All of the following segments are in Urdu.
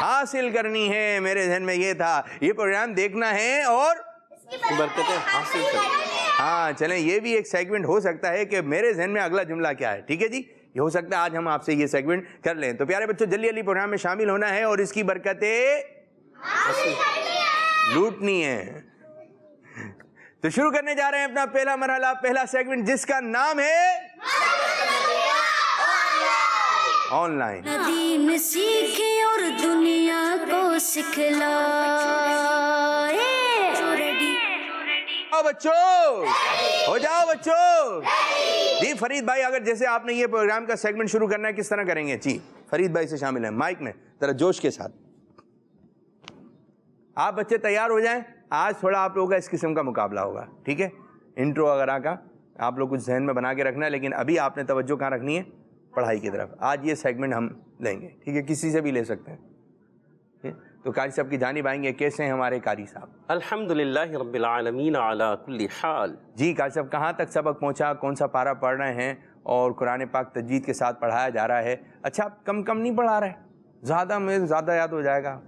حاصل کرنی ہے. میرے ذہن میں یہ تھا, یہ پروگرام دیکھنا ہے اور برکتیں حاصل کریں. ہاں چلیں, یہ بھی ایک سیگمنٹ ہو سکتا ہے کہ میرے ذہن میں اگلا جملہ کیا ہے. ٹھیک ہے جی, یہ ہو سکتا ہے آج ہم آپ سے یہ سیگمنٹ کر لیں. تو پیارے بچوں, جلدی جلدی پروگرام میں شامل ہونا ہے اور اس کی برکتیں لوٹنی ہے. تو شروع کرنے جا رہے ہیں اپنا پہلا مرحلہ, پہلا سیگمنٹ, جس کا نام ہے آن لائن. دین سیکھے اور دنیا کو سکھلائے. بچوں ہو جاؤ بچوں. جی فرید بھائی, اگر جیسے آپ نے یہ پروگرام کا سیگمنٹ شروع کرنا ہے, کس طرح کریں گے؟ جی فرید بھائی سے شامل ہیں مائک میں, ذرا جوش کے ساتھ. آپ بچے تیار ہو جائیں, آج تھوڑا آپ لوگوں کا اس قسم کا مقابلہ ہوگا. ٹھیک ہے, انٹرو وغیرہ کا آپ لوگ کچھ ذہن میں بنا کے رکھنا ہے, لیکن ابھی آپ نے توجہ کہاں رکھنی ہے؟ پڑھائی کی طرف. آج یہ سیگمنٹ ہم لیں گے. ٹھیک ہے, کسی سے بھی لے سکتے ہیں. تو قاری صاحب کی جانب آئیں گے. کیسے ہیں ہمارے قاری صاحب؟ الحمدللہ رب العالمین علی کل حال. جی قاری صاحب, کہاں تک سبق پہنچا, کون سا پارہ پڑھ رہے ہیں, اور قرآن پاک تجوید کے ساتھ پڑھایا جا رہا ہے؟ اچھا, آپ کم نہیں پڑھا رہے, زیادہ میں زیادہ یاد ہو جائے گا.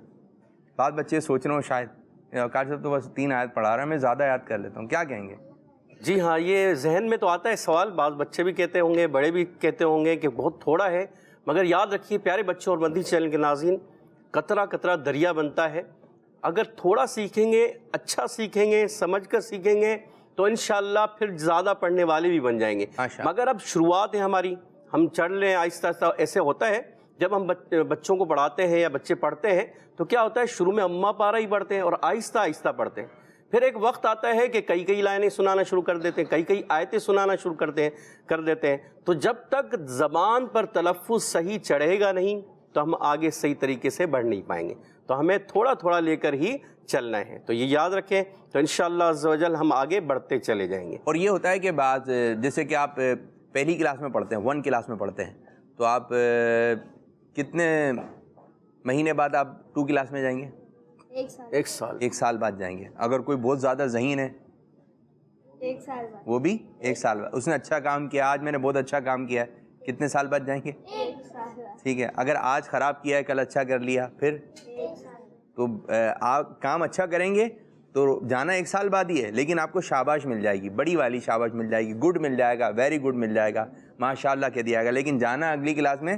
بعض بچے سوچ رہے ہوں شاید قاری صاحب تو بس 3 آیت پڑھا رہا ہے, میں زیادہ یاد کر لیتا ہوں, کیا کہیں گے؟ جی ہاں, یہ ذہن میں تو آتا ہے سوال, بعض بچے بھی کہتے ہوں گے, بڑے بھی کہتے ہوں گے کہ بہت تھوڑا ہے. مگر یاد رکھیے پیارے بچوں اور مدنی چینل کے ناظرین, قطرہ قطرہ دریا بنتا ہے. اگر تھوڑا سیکھیں گے, اچھا سیکھیں گے, سمجھ کر سیکھیں گے, تو انشاءاللہ پھر زیادہ پڑھنے والے بھی بن جائیں گے. مگر اب شروعات ہے ہماری, ہم چڑھ لیں آہستہ آہستہ. ایسے ہوتا ہے جب ہم بچوں کو پڑھاتے ہیں یا بچے پڑھتے ہیں تو کیا ہوتا ہے, شروع میں اماں پارہ ہی پڑھتے ہیں اور آہستہ آہستہ پڑھتے ہیں. پھر ایک وقت آتا ہے کہ کئی لائنیں سنانا شروع کر دیتے ہیں, کئی آیتیں سنانا شروع کر دیتے ہیں. تو جب تک زبان پر تلفظ صحیح چڑھے گا نہیں تو ہم آگے صحیح طریقے سے بڑھ نہیں پائیں گے. تو ہمیں تھوڑا تھوڑا لے کر ہی چلنا ہے. تو یہ یاد رکھیں, تو انشاءاللہ عز و جل ہم آگے بڑھتے چلے جائیں گے. اور یہ ہوتا ہے کہ بعض, جیسے کہ آپ پہلی کلاس میں پڑھتے ہیں, 1 کلاس میں پڑھتے ہیں, تو آپ کتنے مہینے بعد آپ 2 کلاس میں جائیں گے؟ 1 سال بعد جائیں گے. اگر کوئی بہت زیادہ ذہین ہے 1 سال بعد, وہ بھی 1 سال بعد. اس نے اچھا کام کیا, آج میں نے بہت اچھا کام کیا ہے, کتنے سال بعد جائیں گے؟ 1 سال بعد. ٹھیک ہے, اگر آج خراب کیا ہے, کل اچھا کر لیا, پھر 1 سال. تو آپ کام اچھا کریں گے تو جانا 1 سال بعد ہی ہے, لیکن آپ کو شاباش مل جائے گی, بڑی والی شاباش مل جائے گی, گڈ مل جائے گا, ویری گڈ مل جائے گا, ماشاءاللہ کہہ دیا گا. لیکن جانا اگلی کلاس میں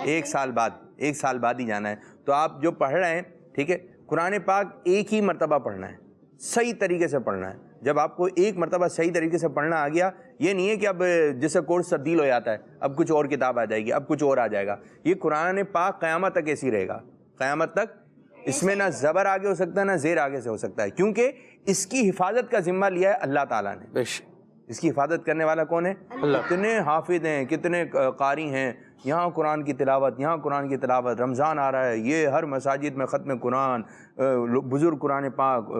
1 سال بعد, 1 سال بعد ہی جانا ہے. تو آپ جو پڑھ رہے ہیں, ٹھیک ہے, قرآن پاک ایک ہی مرتبہ پڑھنا ہے, صحیح طریقے سے پڑھنا ہے. جب آپ کو ایک مرتبہ صحیح طریقے سے پڑھنا آ گیا, یہ نہیں ہے کہ اب جیسے کورس تبدیل ہو جاتا ہے, اب کچھ اور کتاب آ جائے گی, اب کچھ اور آ جائے گا. یہ قرآن پاک قیامت تک ایسی رہے گا, قیامت تک. اس میں نہ زبر آگے ہو سکتا ہے, نہ زیر آگے سے ہو سکتا ہے, کیونکہ اس کی حفاظت کا ذمہ لیا ہے اللہ تعالیٰ نے. اس کی حفاظت کرنے والا کون ہے؟ اللہ. کتنے حافظ ہیں, کتنے قاری ہیں, یہاں قرآن کی تلاوت, یہاں قرآن کی تلاوت. رمضان آ رہا ہے, یہ ہر مساجد میں ختم قرآن, بزرگ قرآن پاک.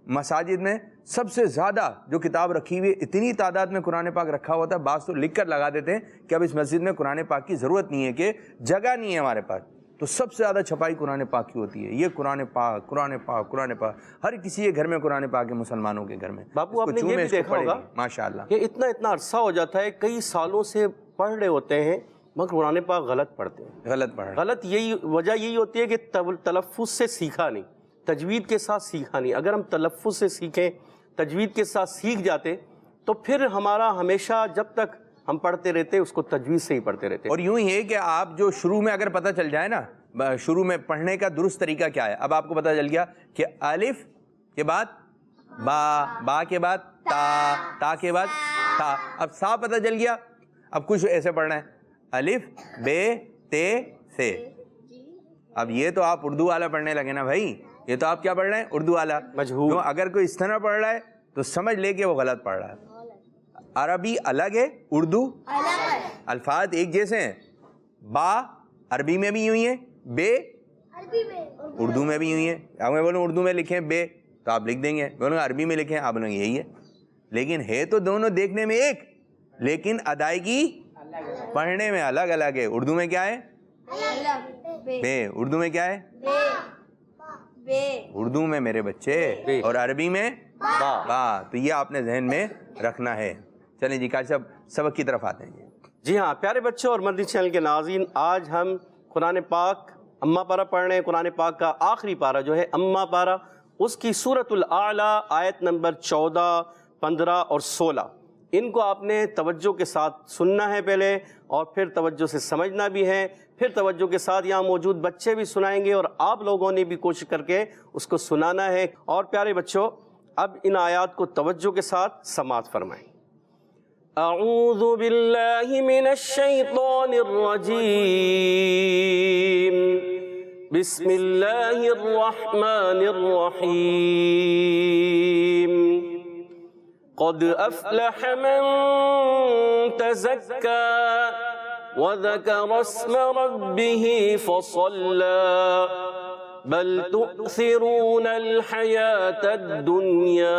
مساجد میں سب سے زیادہ جو کتاب رکھی ہوئی, اتنی تعداد میں قرآن پاک رکھا ہوا تھا, بعض تو لکھ کر لگا دیتے ہیں کہ اب اس مسجد میں قرآن پاک کی ضرورت نہیں ہے, کہ جگہ نہیں ہے ہمارے پاس. تو سب سے زیادہ چھپائی قرآن پاک کی ہوتی ہے. یہ قرآن پاک, قرآن پاک, قرآن پاک, ہر کسی کے گھر میں قرآن پاک ہے, مسلمانوں کے گھر میں. باپو آپ نے یہ بھی دیکھا ہوگا ماشاءاللہ کہ اتنا عرصہ ہو جاتا ہے, کئی سالوں سے پڑھ رہے ہوتے ہیں, مگر قرآن پاک غلط پڑھتے ہیں. غلط وجہ یہی ہوتی ہے کہ تلفظ سے سیکھا نہیں, تجوید کے ساتھ سیکھا نہیں. اگر ہم تلفظ سے سیکھیں, تجوید کے ساتھ سیکھ جاتے, تو پھر ہمارا ہمیشہ جب تک ہم پڑھتے رہتے اس کو تجوید سے ہی پڑھتے رہتے. اور یوں ہی ہے کہ آپ جو شروع میں اگر پتہ چل جائے نا, شروع میں پڑھنے کا درست طریقہ کیا ہے, اب آپ کو پتہ چل گیا کہ الف کے بعد با, با کے بعد تا, تا کے بعد تا, اب سا پتہ چل گیا. اب کچھ ایسے پڑھنا ہے, الف بے تے سے. اب یہ تو آپ اردو والا پڑھنے لگے نا بھائی, یہ تو آپ کیا پڑھ رہے ہیں؟ اردو والا. مجہول. اگر کوئی اس طرح پڑھ رہا ہے تو سمجھ لے کہ وہ غلط پڑھ رہا ہے. عربی الگ ہے, اردو الگ ہے. الفاظ ایک جیسے ہیں. با عربی میں بھی یوں ہی ہے, بے عربی میں, اردو میں بھی یوں ہی ہے. اگر میں بولوں اردو میں لکھیں بے تو آپ لکھ دیں گے, بولوں عربی میں لکھیں آپ بولیں گے یہی ہے. لیکن ہے تو دونوں دیکھنے میں ایک, لیکن ادائیگی پڑھنے میں الگ الگ ہے. اردو میں کیا ہے؟ بے. اردو میں کیا ہے؟ اردو میں میرے بچے, اور عربی میں با. تو یہ آپ نے ذہن میں رکھنا ہے. چلیں جی قاری صاحب سبق کی طرف آتے ہیں. جی ہاں پیارے بچوں اور مدنی چینل کے ناظرین, آج ہم قرآن پاک اما پارہ پڑھ رہے ہیں قرآن پاک کا آخری پارہ جو ہے اما پارہ، اس کی سورۃ الاعلیٰ آیت نمبر 14، 15 اور 16 ان کو آپ نے توجہ کے ساتھ سننا ہے پہلے، اور پھر توجہ سے سمجھنا بھی ہے، پھر توجہ کے ساتھ یہاں موجود بچے بھی سنائیں گے اور آپ لوگوں نے بھی کوشش کر کے اس کو سنانا ہے۔ اور پیارے بچوں اب ان آیات کو توجہ کے ساتھ سماعت فرمائیں۔ اعوذ باللہ من الشیطان الرجیم، بسم اللہ الرحمن الرحیم، قد افلح من تزکى وذكر اسم ربه فصلى بل تؤثرون الحياة الدنيا۔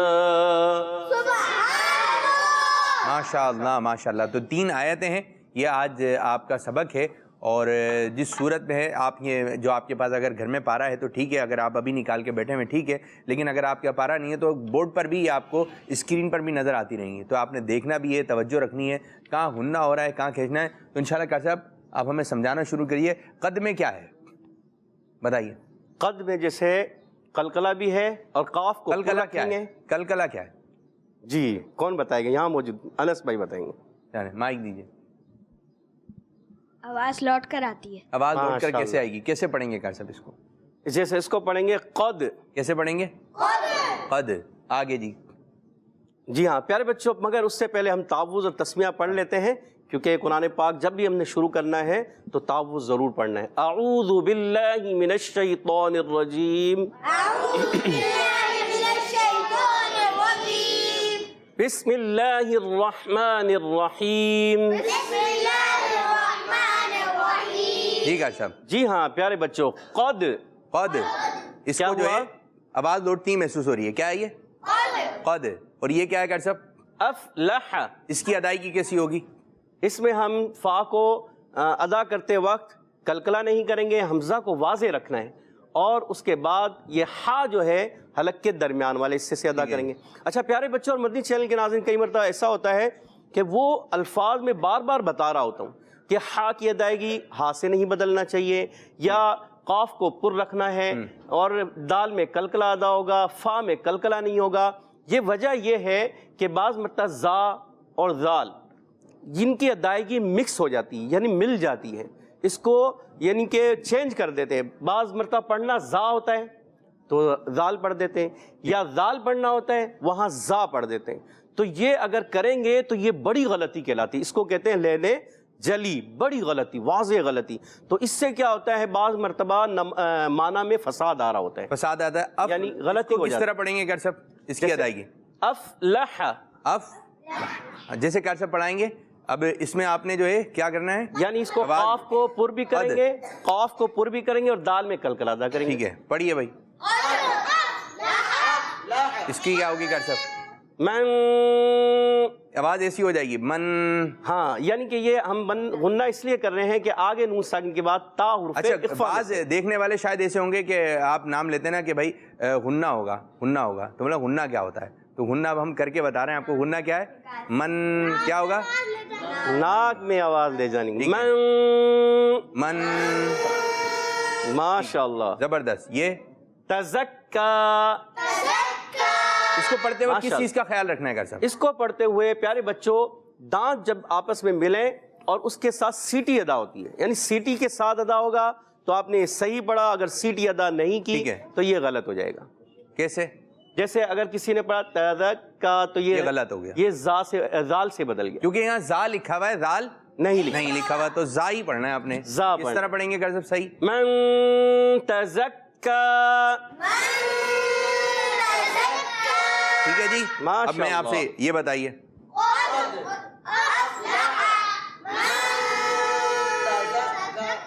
ماشاءاللہ ماشاءاللہ۔ تو 3 آیتیں ہیں، یہ آج آپ کا سبق ہے، اور جس صورت میں ہے آپ یہ جو آپ کے پاس اگر گھر میں پارا ہے تو ٹھیک ہے، اگر آپ ابھی نکال کے بیٹھے ہوئے ٹھیک ہے، لیکن اگر آپ کا پارا نہیں ہے تو بورڈ پر بھی آپ کو اسکرین پر بھی نظر آتی رہیں گی، تو آپ نے دیکھنا بھی ہے، توجہ رکھنی ہے، کہاں ہننا ہو رہا ہے، کہاں کھینچنا ہے۔ تو انشاءاللہ قاری صاحب آپ ہمیں سمجھانا شروع کریے، قد میں کیا ہے بتائیے۔ قد میں جیسے قلقلہ بھی ہے اور قاف کو قلقلہ کیا ہے؟ قلقلہ کیا ہے؟ جی کون بتائے گا؟ یہاں موجود انس بھائی بتائیں گے۔ مائک دیجیے۔ آواز لوٹ کر آتی ہے۔ آواز لوٹ کر کیسے آئے گی؟ کیسے پڑھیں گے قاری صاحب اس کو؟ جیسے اس کو پڑھیں گے قد۔ کیسے پڑھیں گے؟ قد۔ آگے جی۔ جی ہاں پیارے بچوں، مگر اس سے پہلے ہم تعوذ اور تسمیہ پڑھ لیتے ہیں، کیونکہ قرآن پاک جب بھی ہم نے شروع کرنا ہے تو تعوذ ضرور پڑھنا ہے۔ اعوذ باللہ من الشیطان الرجیم، بسم اللہ الرحمن الرحیم۔ ٹھیک ہے صاحب۔ جی ہاں پیارے بچوں، قد قد، اس کیا کو جو ہوا؟ ہے آواز لوٹتی محسوس ہو رہی ہے، کیا ہے یہ؟ قد۔ اور یہ کیا ہے قاری صاحب؟ افلح۔ اس کی ادائیگی کیسی ہوگی؟ اس میں ہم فا کو ادا کرتے وقت قلقلہ نہیں کریں گے، حمزہ کو واضح رکھنا ہے، اور اس کے بعد یہ ہا جو ہے حلق کے درمیان والے حصے سے ادا کریں گے۔ اچھا پیارے بچوں اور مدنی چینل کے ناظرین، کئی مرتبہ ایسا ہوتا ہے کہ وہ الفاظ میں بار بار بتا رہا ہوتا ہوں کہ ہا کی ادائیگی ہا سے نہیں بدلنا چاہیے، یا قاف کو پر رکھنا ہے، اور دال میں قلقلہ ادا ہوگا، فا میں قلقلہ نہیں ہوگا۔ یہ وجہ یہ ہے کہ بعض مرتبہ زا اور ذال جن کی ادائیگی مکس ہو جاتی ہے، یعنی مل جاتی ہے، اس کو یعنی کہ چینج کر دیتے ہیں۔ بعض مرتبہ پڑھنا زا ہوتا ہے تو ذال پڑھ دیتے ہیں، یا ذال پڑھنا ہوتا ہے وہاں زا پڑھ دیتے ہیں۔ تو یہ اگر کریں گے تو یہ بڑی غلطی کہلاتی ہے، اس کو کہتے ہیں لینے جلی، بڑی غلطی، واضح غلطی۔ تو اس سے کیا ہوتا ہے، بعض مرتبہ معنی میں فساد آ رہا ہوتا ہے، فساد آتا ہے۔ اب یعنی غلطی ہو کس جاتی طرح پڑھیں گے قاری صاحب اس کی ادائیگی؟ افلح۔ جیسے قاری صاحب پڑھائیں گے، اب اس میں آپ نے جو ہے کیا کرنا ہے، یعنی اس کو قاف کو پر بھی کریں گے، قاف کو پر بھی کریں گے، اور دال میں قلقلہ ادا کریں گے۔ ٹھیک ہے پڑھیے بھائی۔ اس کی کیا ہوگی قاری صاحب؟ من، آواز ایسی ہو جائے گی، من۔ ہاں یعنی کہ یہ ہم غنہ اس لیے کر رہے ہیں کہ آگے نون ساکن کے بعد تا حرف اچھا اخفا۔ بعض دیکھنے والے شاید ایسے ہوں گے کہ آپ نام لیتے نا کہ بھائی غنہ ہوگا، غنہ ہوگا، تو بولا غنہ کیا ہوتا ہے؟ تو غنہ اب ہم کر کے بتا رہے ہیں آپ کو، غنہ کیا ہے؟ من کیا ہوگا؟ ناک میں آواز لے جانی گی، من۔ من، ماشاءاللہ، زبردست۔ یہ تزکا۔ اس کو پڑھتے ہوئے کس ماشاءاللہ۔ چیز کا خیال رکھنا ہے قاری صاحب؟ اس کو پڑھتے ہوئے پیارے بچوں، دانت جب آپس میں ملیں اور اس کے ساتھ سیٹی ادا ہوتی ہے، یعنی سیٹی کے ساتھ ادا ہوگا تو آپ نے صحیح پڑھا، اگر سیٹی ادا نہیں کی تو یہ غلط ہو جائے گا۔ کیسے؟ جیسے اگر کسی نے پڑھا تزکا تو یہ غلط ہو گیا، یہ زال سے بدل گیا، کیونکہ یہاں زا لکھا ہوا ہے، زال نہیں لکھا ہوا، تو زا ہی پڑھنا ہے آپ نے۔ زا کس طرح پڑھیں گے قاری صاحب صحیح؟ من تزکا۔ ٹھیک ہے جی۔ اب میں آپ سے یہ بتائیے،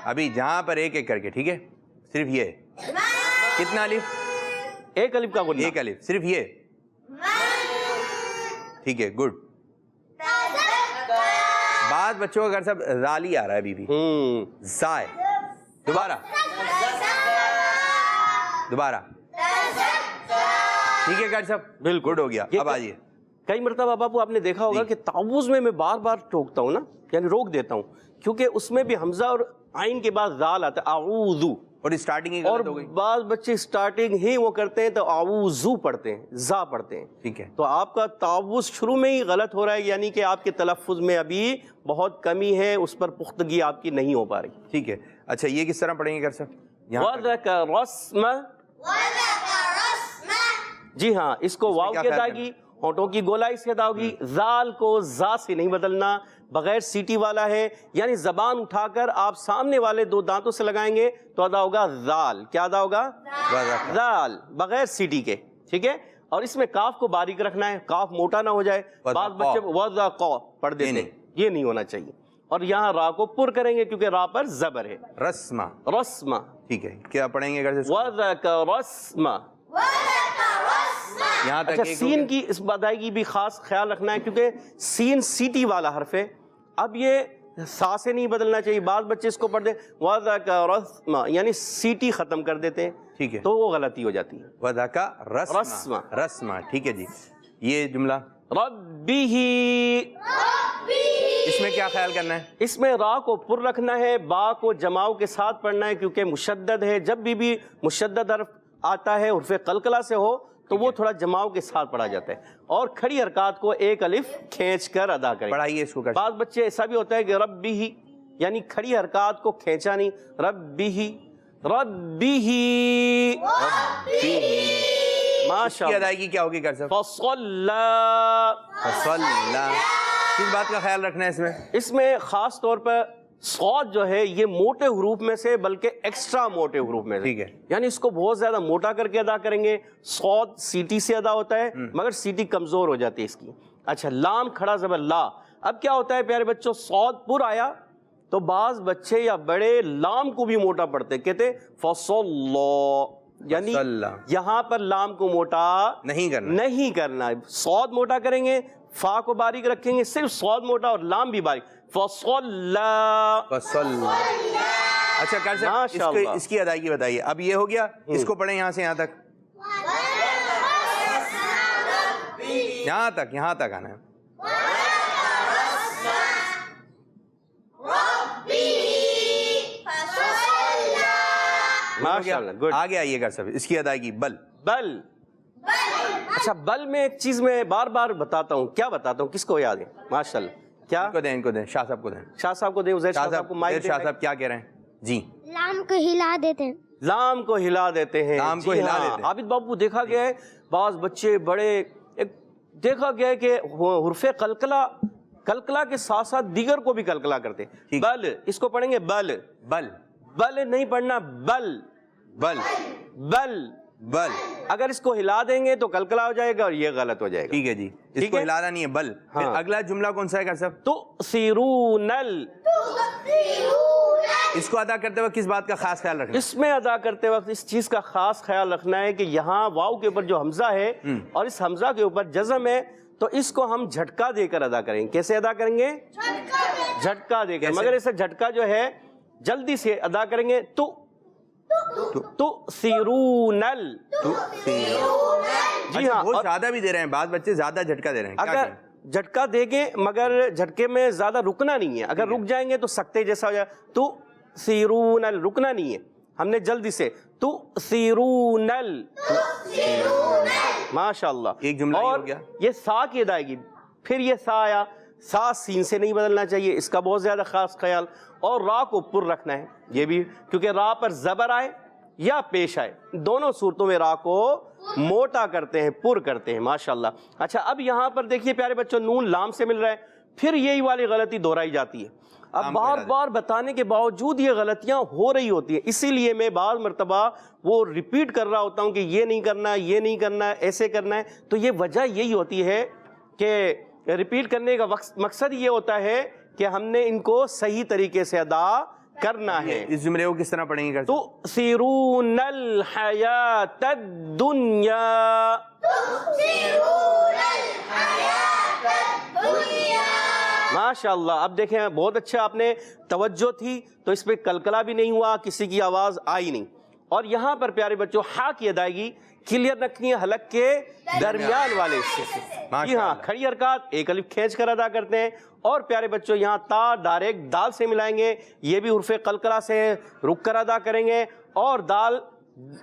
ابھی جہاں پر ایک ایک کر کے، ٹھیک ہے، صرف یہ کتنا الف؟ ایک الف کا غنہ، ایک الف، صرف یہ، ٹھیک ہے، گڈ۔ بعض بچوں کا قاری صاحب زالی آ رہا ہے، ابھی زا ہے، دوبارہ ٹھیک ہے قاری صاحب، بالکل گڈ ہو گیا۔ اب آئیے، کئی مرتبہ باپو آپ نے دیکھا ہوگا کہ تعوذ میں بار بار ٹوکتا ہوں نا، یعنی روک دیتا ہوں، کیونکہ اس میں بھی حمزہ اور عین کے بعد ذال آتا ہے، اعوذ، اور اسٹارٹنگ ہی اور غلط ہو گئی. بعض بچے اسٹارٹنگ ہی وہ کرتے ہیں تو آوزو پڑھتے ہیں، زا پڑھتے ہیں. ٹھیک ہے. تو آپ کا تعوذ شروع میں ہی غلط ہو رہا ہے، یعنی کہ آپ کے تلفظ میں ابھی بہت کمی ہے، اس پر پختگی آپ کی نہیں ہو پا رہی. ٹھیک ہے. اچھا یہ کس طرح پڑھیں گے صاحب؟ وَذَكَرَ اسْمَ، جی ہاں، اس کو واو کی ادائیگی ہونٹوں کی گولائی سے ادا ہوگی. زال کو زا سے نہیں بدلنا، بغیر سیٹی والا ہے، یعنی زبان اٹھا کر آپ سامنے والے دو دانتوں سے لگائیں گے تو ادا ہوگا زال. کیا ادا ہوگا؟ زال، بغیر سیٹی کے. ٹھیک ہے. اور اس میں کاف کو باریک رکھنا ہے، کاف موٹا نہ ہو جائے. بعض بچے وَذَقَ پڑھ دیتے ہیں، یہ نہیں ہونا چاہیے. اور یہاں را کو پر کریں گے کیونکہ را پر زبر ہے. رسمہ. رسمہ. ٹھیک ہے. کیا پڑھیں گے اگر وَذَكَرَ اسْمَ. یہاں تک اچھا سین کی اس ادائیگی بھی خاص خیال رکھنا ہے کیونکہ سین سیٹی والا حرف ہے. اب یہ سا سے نہیں بدلنا چاہیے. بعض بچے اس کو پڑھتے ہیں وَذَكَرَ اسْمَ، یعنی سیٹی ختم کر دیتے ہیں. ٹھیک ہے. تو وہ غلطی ہو جاتی ہے. وَذَكَ رسمہ. رسمہ. ٹھیک ہے جی. یہ جملہ رَبِّهِ، اس میں کیا خیال کرنا ہے؟ اس میں را کو پر رکھنا ہے، با کو جماؤ کے ساتھ پڑھنا ہے کیونکہ مشدد ہے. جب بھی مشدد حرف آتا ہے حرف قلقلہ سے ہو تو وہ تھوڑا جماؤ کے ساتھ پڑھا جاتا ہے. اور کھڑی حرکات کو ایک الف کھینچ کر ادا کریں. پڑھائیے اس کو. بعض بچے ایسا بھی ہوتا ہے کہ ربی، یعنی کھڑی حرکات کو کھینچا نہیں. ربی، ربی، ماشاء کی اللہ. ادائیگی کیا ہوگی کر صاحب؟ فصلى. کس بات کا خیال رکھنا ہے اس میں؟ اس میں خاص طور پر صاد جو ہے یہ موٹے حروف میں سے بلکہ ایکسٹرا موٹے حروف میں سے. ٹھیک ہے. یعنی اس کو بہت زیادہ موٹا کر کے ادا کریں گے. صاد سیٹی سے ادا ہوتا ہے مگر سیٹی کمزور ہو جاتی ہے اس کی. اچھا لام کھڑا زبر لا. اب کیا ہوتا ہے پیارے بچوں، صاد پر آیا تو بعض بچے یا بڑے لام کو بھی موٹا پڑھتے، کہتے فصلى، یعنی یہاں پر لام کو موٹا نہیں کرنا. صاد موٹا کریں گے، فا کو باریک رکھیں گے، صرف صاد موٹا اور لام بھی باریک. فصلى. اچھا کر صاحب اس کی ادائیگی بتائیے. اب یہ ہو گیا، اس کو پڑھیں یہاں سے یہاں تک، یہاں تک آنا ہے. آگے آئیے گا صاحب. اس کی ادائیگی بل. بل. اچھا بل میں ایک چیز میں بار بار بتاتا ہوں. کیا بتاتا ہوں؟ کس کو یاد ہے؟ ماشاءاللہ. کیا ان کو دیں شاہ صاحب کو دیں. شاہ صاحب کو دیں. عزیر شاہ صاحب کو مائک دیں. شاہ صاحب کیا کہہ رہے ہیں جی؟ لام کو ہلا دیتے ہیں. لام کو ہلا دیتے ہیں. لام کو ہلا دیتے ہیں. عابد بابو دیکھا گیا ہے بعض بچے بڑے، دیکھا گیا ہے کہ حرف قلقلہ کے ساتھ ساتھ دیگر کو بھی قلقلہ کرتے ہیں. بل، اس کو پڑھیں گے بل. بل. بل نہیں پڑھنا، بل. بل. بل. بل. اگر اس کو ہلا دیں گے تو قلقلہ ہو جائے گا اور یہ غلط ہو جائے گا. ٹھیک ہے جی. اس کو ہلانا نہیں ہے بل. پھر اگلا جملہ کون سا ہے صاحب؟ تؤثرون. اس کو ادا کرتے وقت کس بات کا خاص خیال رکھنا ہے؟ اس میں ادا کرتے وقت اس چیز کا خاص خیال رکھنا ہے کہ یہاں واو کے اوپر جو حمزہ ہے اور اس حمزہ کے اوپر جزم ہے تو اس کو ہم جھٹکا دے کر ادا کریں گے. کیسے ادا کریں گے؟ جھٹکا دے کر. مگر اسے جھٹکا جو ہے جلدی سے ادا کریں گے. تؤثرون. جی ہاں. بہت زیادہ بھی دے رہے ہیں، بعض بچے زیادہ جھٹکا دے رہے ہیں. اگر جھٹکا دیں گے مگر جھٹکے میں زیادہ رکنا نہیں ہے. اگر رک جائیں گے تو سکتے جیسا ہو جائے. تؤثرون، رکنا نہیں ہے، ہم نے جلدی سے تؤثرون. ماشاء اللہ. ایک جملہ اور ہو گیا. یہ سا کی ادائیگی. پھر یہ سا آیا، سا سین سے نہیں بدلنا چاہیے، اس کا بہت زیادہ خاص خیال. اور را کو پر رکھنا ہے، یہ بھی کیونکہ را پر زبر آئے یا پیش آئے، دونوں صورتوں میں را کو موٹا کرتے ہیں، پر کرتے ہیں. ماشاءاللہ. اچھا اب یہاں پر دیکھیے پیارے بچوں، نون لام سے مل رہا ہے، پھر یہی والی غلطی دہرائی جاتی ہے. اب بار بار بتانے کے باوجود یہ غلطیاں ہو رہی ہوتی ہیں. اسی لیے میں بعض مرتبہ وہ ریپیٹ کر رہا ہوتا ہوں کہ یہ نہیں کرنا، یہ نہیں کرنا، ایسے کرنا ہے. تو یہ وجہ یہی ہوتی ہے کہ ریپیٹ کرنے کا مقصد یہ ہوتا ہے کہ ہم نے ان کو صحیح طریقے سے ادا کرنا ہے. اس جملے کو کس طرح پڑھیں گے؟ تؤثرون الحیات الدنیا. ماشاء اللہ. اب دیکھیں بہت اچھا، آپ نے توجہ تھی تو اس پہ کلکلا بھی نہیں ہوا، کسی کی آواز آئی نہیں. اور یہاں پر پیارے بچوں ہا کی ادائیگی کلیئر رکھنی ہے حلق کے درمیان والے حصے سے. جی ہاں, کھڑی حرکات ایک الف کھینچ کر ادا کرتے ہیں. اور پیارے بچوں یہاں تا ڈائریکٹ دال سے ملائیں گے, یہ بھی حرف قلقلہ سے رک کر ادا کریں گے. اور دال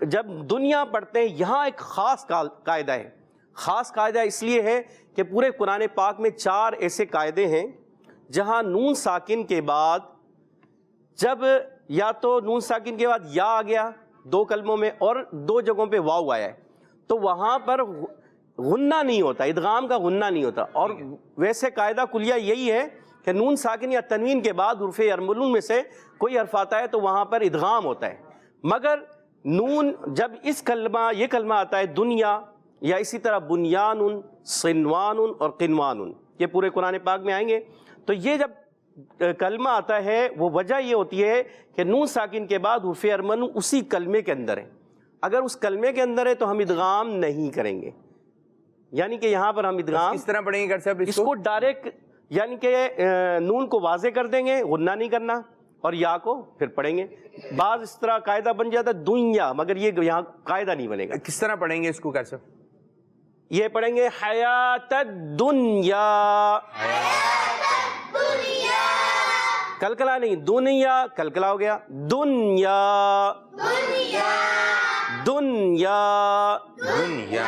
جب دنیا پڑھتے ہیں یہاں ایک خاص قاعدہ ہے. خاص قاعدہ اس لیے ہے کہ پورے قرآن پاک میں 4 ایسے قاعدے ہیں جہاں نون ساکن کے بعد, جب یا تو نون ساکن کے بعد یا آ گیا 2 کلموں میں اور 2 جگہوں پہ واو آیا ہے, تو وہاں پر غنہ نہیں ہوتا, ادغام کا غنہ نہیں ہوتا. اور ویسے قاعدہ کلیہ یہی ہے کہ نون ساکن یا تنوین کے بعد حروف ارملون میں سے کوئی حرف آتا ہے تو وہاں پر ادغام ہوتا ہے. مگر نون جب یہ کلمہ آتا ہے دنیا, یا اسی طرح بنیان, صنوان اور قنوان, یہ پورے قرآن پاک میں آئیں گے, تو یہ جب کلمہ آتا ہے وہ وجہ یہ ہوتی ہے کہ نون ساکن کے بعد حرف ارملون اسی کلمے کے اندر ہے. اگر اس کلمے کے اندر ہے تو ہم ادغام نہیں کریں گے, یعنی کہ یہاں پر ہم ادغام کس طرح پڑھیں گے صاحب اس کو ڈائریکٹ, یعنی کہ نون کو واضح کر دیں گے, غنہ نہیں کرنا, اور یا کو پھر پڑھیں گے. بعض اس طرح قاعدہ بن جاتا ہے دنیا, مگر یہ یہاں قاعدہ نہیں بنے گا. کس طرح پڑھیں گے اس کو کیسے؟ یہ پڑھیں گے حیات الدنیا, کلکلا نہیں, دنیا کلکلا ہو گیا, دنیا دنیا دنیا.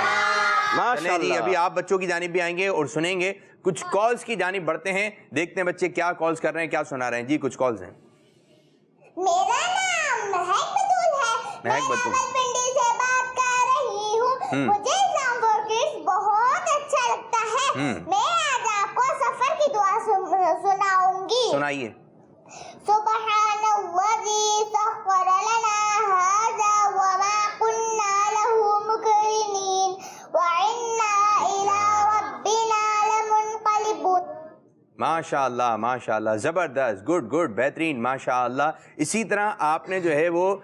ماشاء اللہ. ابھی آپ بچوں کی جانب بھی آئیں گے اور سنیں گے. کچھ کالز کی جانب بڑھتے ہیں, دیکھتے ہیں بچے کیا کالز کر رہے ہیں, کیا سنا رہے ہیں. جی کچھ کالز ہیں. میرا نام مہک بطول ہے, مہک بطول, میں پنڈی سے بات کر رہی ہوں. مجھے اسلام فور کڈس بہت اچھا لگتا ہے. میں آج آپ کو سفر کی دعا سناؤں گی. سنائیے. سبحان الذی سخر لنا ھذا وما كنا له مقرنین وإنا إلی ربنا لمنقلبون. ماشاء اللہ ماشاء اللہ, زبردست, گڈ گڈ, بہترین, ماشاء اللہ. اسی طرح آپ نے جو ہے وہ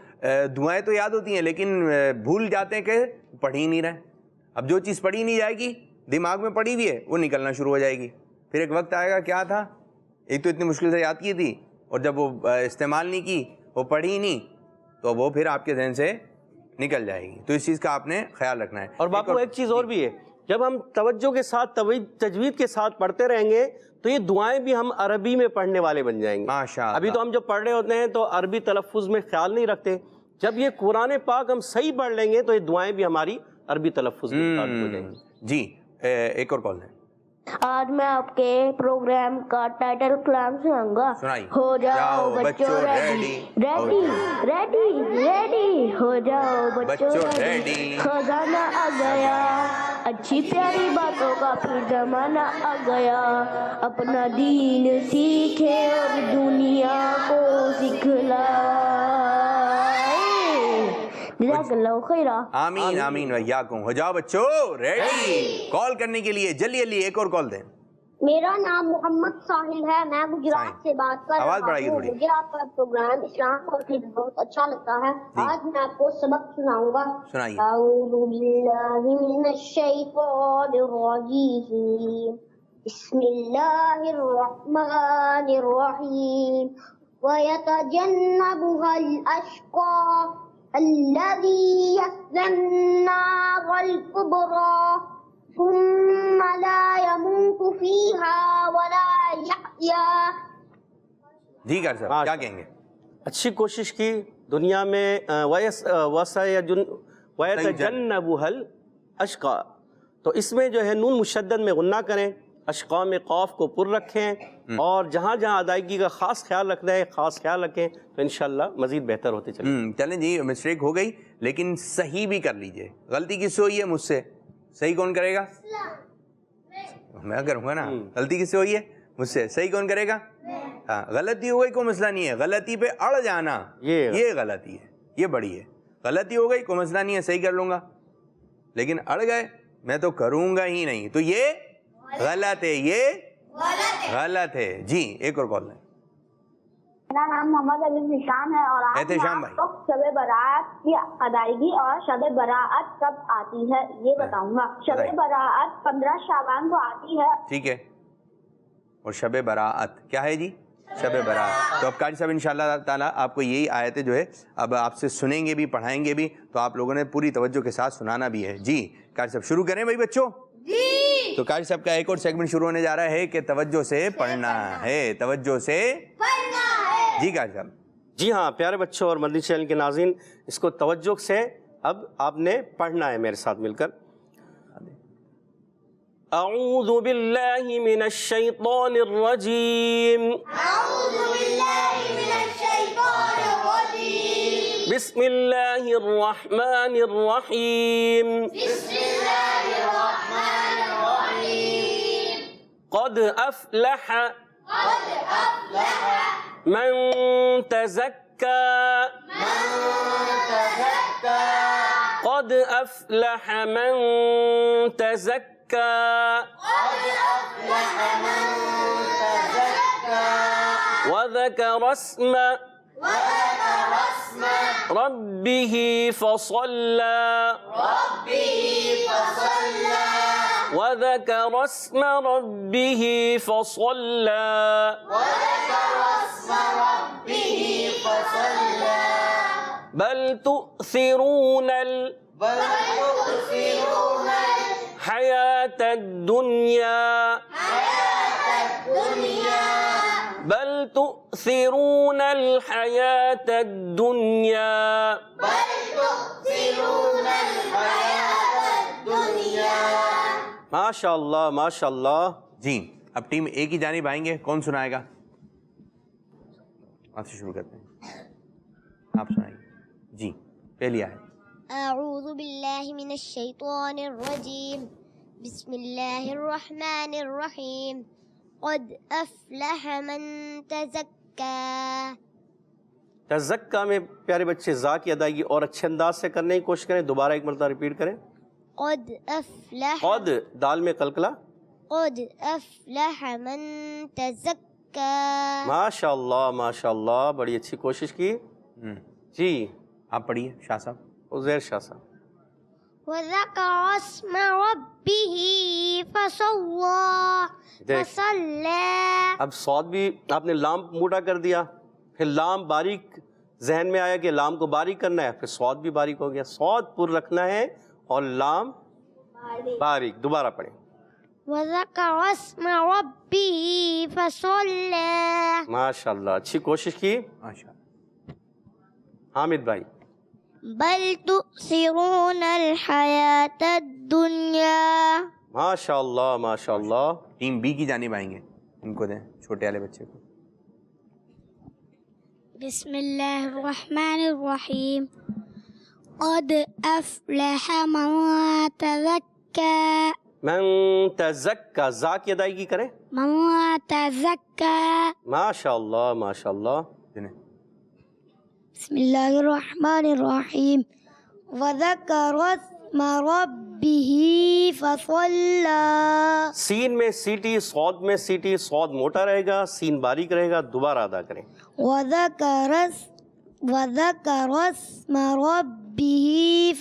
دعائیں تو یاد ہوتی ہیں لیکن بھول جاتے ہیں کہ پڑھ ہی نہیں رہے. اب جو چیز پڑھی نہیں جائے گی, دماغ میں پڑھی ہوئی ہے, وہ نکلنا شروع ہو جائے گی. پھر ایک وقت آئے گا کیا تھا, ایک تو اتنی مشکل سے یاد کی تھی, اور جب وہ استعمال نہیں کی, وہ پڑھی نہیں, تو وہ پھر آپ کے ذہن سے نکل جائے گی. تو اس چیز کا آپ نے خیال رکھنا ہے. اور باپو ایک چیز اور بھی ہے, جب ہم توجہ کے ساتھ تجوید کے ساتھ پڑھتے رہیں گے تو یہ دعائیں بھی ہم عربی میں پڑھنے والے بن جائیں گے. ماشاءاللہ. ابھی تو ہم جو پڑھ رہے ہوتے ہیں تو عربی تلفظ میں خیال نہیں رکھتے. جب یہ قرآن پاک ہم صحیح پڑھ لیں گے تو یہ دعائیں بھی ہماری عربی تلفظ میں ہو جائیں گی. جی ایک اور کال ہے. آج میں آپ کے پروگرام کا ٹائٹل کلام سناؤں گا. ہو جاؤ بچوں ریڈی, ریڈی ریڈی ریڈی, ہو جاؤ بچوں ریڈی, خزانہ آ گیا, اچھی پیاری باتوں کا پھر زمانہ آ گیا, اپنا دین سیکھے اور دنیا کو سکھلائے. جزاک اللہ خیرہ. آمین آمین ویاکم. ہو جاؤ بچوں ریڈی. کال کرنے کے لیے جلدی جلدی ایک اور کال دیں. میرا نام محمد ساحل ہے, میں گجرات سے بات کر رہا ہوں. مجھے آپ کا پروگرام اسلام فور کڈس بہت اچھا لگتا ہے. آج میں آپ کو سبق سناؤں گا. سنائیے. اعوذ باللہ من الشیطان الرجیم, بسم اللہ الرحمن الرحیم, وَيَتَجَنَّبُهَا الْأَشْقَى الَّذِي يَصْلَى النَّارَ الْكُبْرَى ثُمَّ لَا يَمُوتُ فِيهَا وَلَا يَحْيَا. جی کر صاحب کیا کہیں گے؟ اچھی کوشش کی. دنیا میں وَيَتَجَنَّبُهَا الْأَشْقَى, تو اس میں جو ہے نون مشدد میں غنہ کریں, اشقاء میں قاف کو پر رکھیں, اور جہاں جہاں ادائیگی کا خاص خیال رکھنا ہے خاص خیال رکھیں, تو انشاءاللہ مزید بہتر ہوتے چلیں. چلیں جی, مسٹیک ہو گئی لیکن صحیح بھی کر لیجئے. غلطی کس سے ہوئی ہے؟ مجھ سے. صحیح کون کرے گا؟ میں کروں گا نا. غلطی کس سے ہوئی ہے؟ مجھ سے. صحیح کون کرے گا؟ ہاں, غلطی ہو گئی کوئی مسئلہ نہیں ہے, غلطی پہ اڑ جانا یہ غلطی ہے, یہ بڑی ہے. غلطی ہو گئی کوئی مسئلہ نہیں ہے, صحیح کر لوں گا, لیکن اڑ گئے میں تو کروں گا ہی نہیں, تو یہ غلط ہے, یہ غلط ہے. جی ایک اور کال ہے. میرا نام محمد علی نشان ہے, اور آج میں آپ کو شب برات کی ادائیگی اور شب برات کب آتی ہے یہ بتاؤں گا. شب برات 15 شعبان کو آتی ہے. ٹھیک ہے. اور شب برات کیا ہے جی؟ شب برات. تو اب قاری صاحب انشاءاللہ تعالیٰ آپ کو یہی آیتیں جو ہے اب آپ سے سنیں گے بھی, پڑھائیں گے بھی, تو آپ لوگوں نے پوری توجہ کے ساتھ سنانا بھی ہے. جی قاری صاحب شروع کریں بھائی بچوں. جی. تو قاری صاحب کا ایک اور سیگمنٹ شروع ہونے جا رہا ہے کہ توجہ سے پڑھنا ہے, توجہ سے پڑھنا ہے. جی قاری صاحب. جی ہاں پیارے بچوں اور مدنی چینل کے ناظرین, اس کو توجہ سے اب آپ نے پڑھنا ہے میرے ساتھ مل کر. اعوذ باللہ من الشیطان الرجیم. اعوذ باللہ من الشیطان الرجیم. بسم اللہ الرحمن الرحیم. بسم اللہ الرحمن الرحیم. قد افلح قد افلح من تزکا. قد افلح من تزکا. وذكر اسم ربه فصلى. وذكر اسم ربه فصلى. بل تؤثرون الحياة الدنيا. بل تؤثرون الحياة الدنيا. ماشاء اللہ ماشاء اللہ. جی اب ٹیم اے کی جانب آئیں گے, کون سنائے گا؟ آپ سے شروع کرتے ہیں, آپ سنائیے. جی پہلی آیت. اعوذ باللہ من الشیطان الرجیم. بسم اللہ الرحمن الرحیم. قد افلح من تزکا. تزکا میں پیارے بچے زا کی ادائیگی اور اچھے انداز سے کرنے کی کوشش کریں. دوبارہ ایک مرتبہ ریپیٹ کریں. قد افلح. قد دال میں قلقلہ. قد افلح من تزکا. ماشاء اللہ ماشاء اللہ, بڑی اچھی کوشش کی. جی آپ پڑھیے شاہ صاحب. عزیر شاہ صاحب. وذكر اسم ربه فصلى. اب صاد بھی آپ نے لام موٹا کر دیا, پھر لام باریک ذہن میں آیا کہ لام کو باریک کرنا ہے, پھر صاد بھی باریک ہو گیا. صاد پر رکھنا ہے اور لام باریک. دوبارہ پڑھیں. وذكر اسم ربه فصلى. ماشاء اللہ اچھی کوشش کی. ماشاء اللہ. حامد بھائی. بل تؤثرون الحياة الدنيا. ماشاء اللہ ماشاء اللہ. ٹیم بی کی جانب آئیں گے, ان کو دیں چھوٹے والے بچے کو. بسم اللہ الرحمن الرحیم. قد افلح من تزکا. من تزکا زا کی ادائیگی کریں. من تزکا. ماشاء اللہ ماشاء اللہ. بسم اللہ الرحمن الرحیم. وذکر اسم ربه فصلى. سین میں سیٹی, صاد میں سیٹی, صاد موٹا رہے گا, سین باریک رہے گا. دوبارہ ادا کریں. وذکر اسم ربه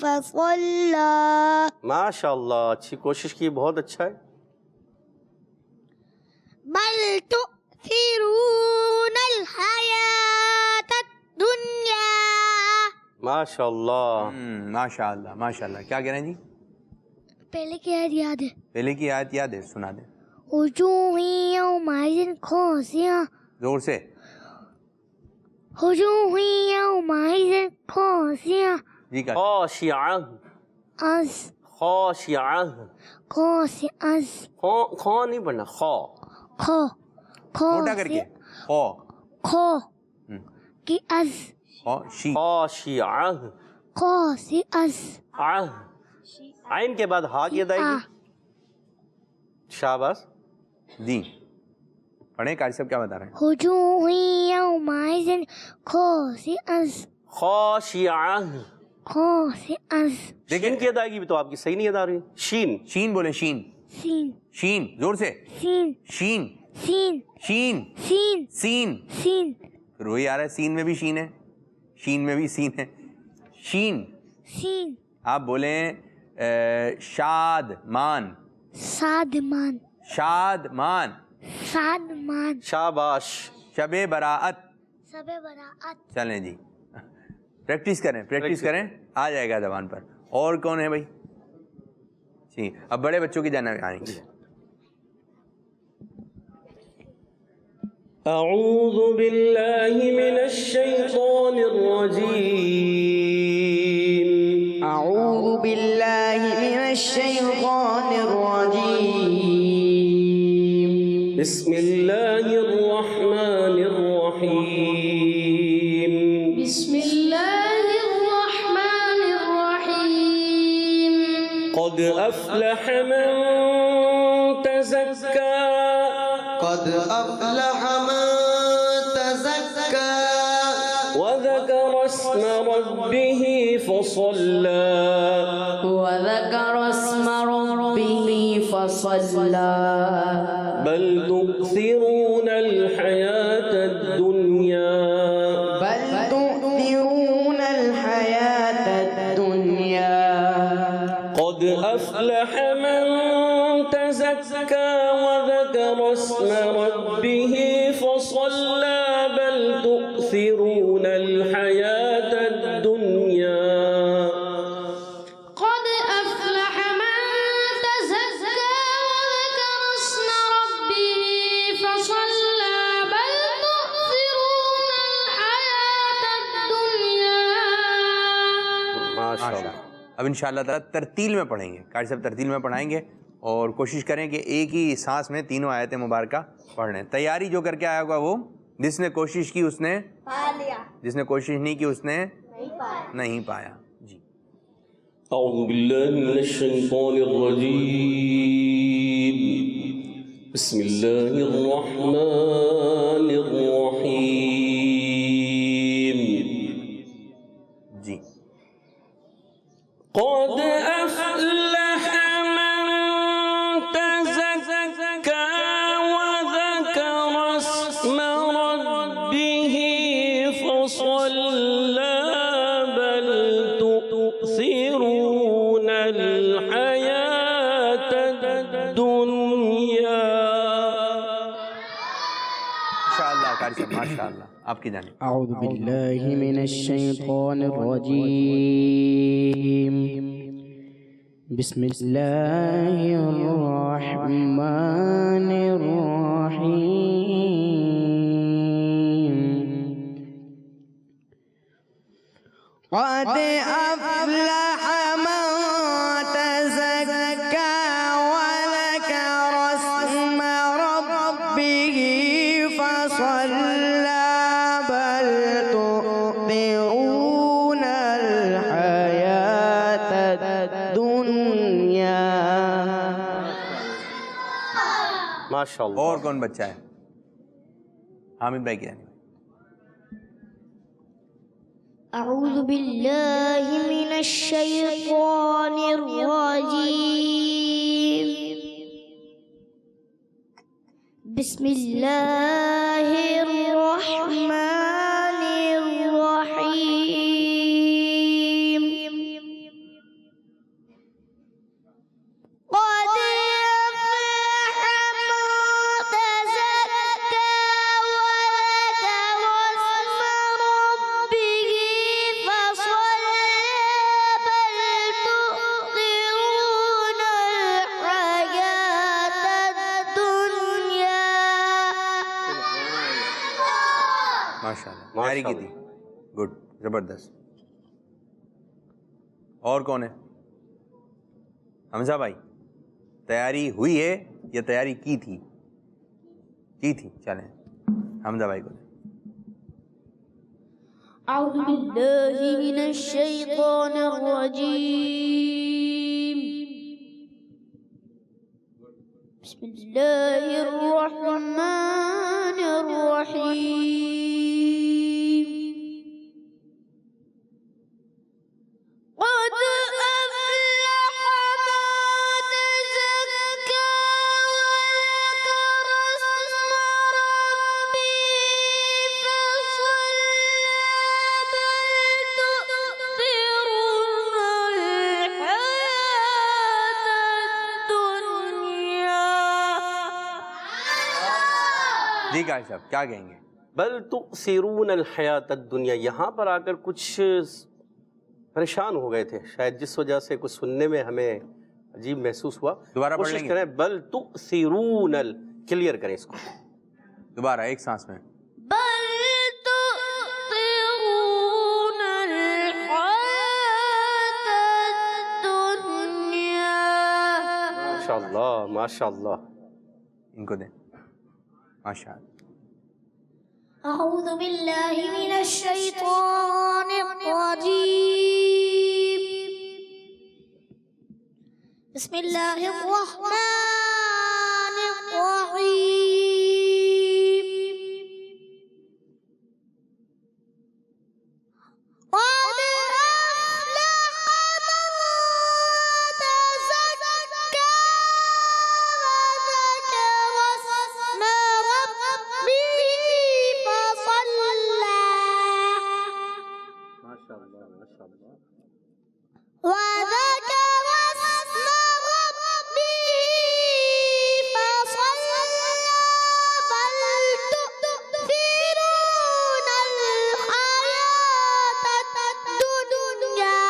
فصلى. ماشاء اللہ اچھی کوشش کی, بہت اچھا ہے. بل تؤثرون الحیاة الدنیا. ماشاء اللہ ماشاء اللہ ماشاء اللہ. کیا کہہ رہے ہیں جی؟ پہلے کی آیت یاد ہے؟ پہلے کی آیت یاد ہے, سنا دیں. وجوہ یومئذ خاشعہ. زور سے. وجوہ یومئذ خاشعہ. جی کا خاشعہ. خاشعہ. خاشعہ. خو نہیں پڑھنا, خو. موٹا کر کے خو. خو کی از. خاشعہ. خاشعہ. عین کے بعد ہا کی ادائیگی. شاباش. جی پڑھیں, قاری صاحب کیا بتا رہے ہیں؟ وجوہ یومئذ خاشعہ. خاشعہ. خاشعہ. شین کی ادائیگی بھی تو آپ کی صحیح نہیں ادا رہی. شین. شین بولیں, شین. سین. شین زور سے. سین. شین. سین. شین. سین. سین. سین. پھر وہی آ رہا ہے, سین میں بھی شین ہے, شین میں بھی سین ہے. شین. سین. آپ بولیں شادمان. سادمان. شادمان. سادمان. شاباش. شب براعت. شب براعت. چلیں جی, پریکٹس کریں, آ جائے گا زبان پر. اور کون ہے بھائی؟ جی اب بڑے بچوں کی جانب آئیں گے. اعوذ باللہ من الشیطان الرجیم. اعوذ باللہ من الشیطان الرجیم. بسم اللہ الرحمن الرحیم. بسم اللہ الرحمن الرحیم. قد افلح من تزکا. قد افلح من تزکا. وذکر اسم ربه فصلى. وذكر اسم ربه فصلى. بل تؤثرون الحياة الدنيا. بل تؤثرون الحياة الدنيا. قد أفلح من تزكى وذكر اسم ربه فصلى. بل تؤثرون الحياة الدنيا. قد أفلح من تزكى وذكر اسم ربه فصلى. بل تؤثرون الحياة الدنيا. ماشاء اللہ. اب انشاءاللہ تعالیٰ ترتیل میں پڑھیں گے. قاری صاحب ترتیل میں پڑھائیں گے اور کوشش کریں کہ ایک ہی سانس میں تینوں آیتیں مبارکہ پڑھ لیں. تیاری جو کر کے آیا ہوگا وہ, جس نے کوشش کی اس نے پا لیا. جس نے کوشش نہیں کی اس نے نہیں پایا. جی اعوذ باللہ من الشیطان الرجیم. بسم اللہ الرحمن الرحیم. جی قد أفلح من تزكى وذكر اسم ربه فصلى. بل تؤثرون الحياة الدنيا. انشاءاللہ قاری صاحب ماشاءاللہ آپ کی جانب. اعوذ باللہ من الشیطان الرجیم. بسم اللہ الرحمن الرحیم. قد افلح من تزکا وذکر اسم ربه فصلى. بل تؤثرون الحياة الدنيا. ماشاء اللہ. اور کون بچہ ہے؟ حامد بھائی کی جانب. أعوذ بالله من الشيطان الرجيم. بسم الله الرحمن الرحيم. قد أفلح من تزكى وذكر اسم ربه فصلى. بل تؤثرون الحياة الدنيا. ماشاءاللہ تیاری کی تھی. گڈ, زبردست. اور کون ہے؟ حمزہ بھائی تیاری ہوئی ہے یا تیاری کی تھی؟ چلیں حمزہ بھائی کو. أعوذ بالله من الشيطان الرجيم. بسم الله الرحمن الرحيم. قد أفلح من تزكى وذكر اسم ربه فصلى. جی قاری صاحب کیا کہیں گے؟ بل تؤثرون الحیات الدنیا، یہاں پر آ کر کچھ پریشان ہو گئے تھے شاید، جس وجہ سے کچھ سننے میں ہمیں عجیب محسوس ہوا. دوبارہ پڑھ کوشش لیں گے؟ کریں بل تؤثرون کلیئر کریں اس کو دوبارہ ایک سانس میں. بل تؤثرون الحياة الدنيا. ماشاء اللہ ماشاء اللہ. ان کو دیں. ماشاء اللہ. أعوذ بالله من الشيطان الرجيم. بسم الله الرحمن الرحيم. قد أفلح من تزكى وذكر اسم ربه فصلى ماشاء اللہ ماشاء اللہ. وذكر اسم ربه فصلى بل تؤثرون الحياة الدنيا.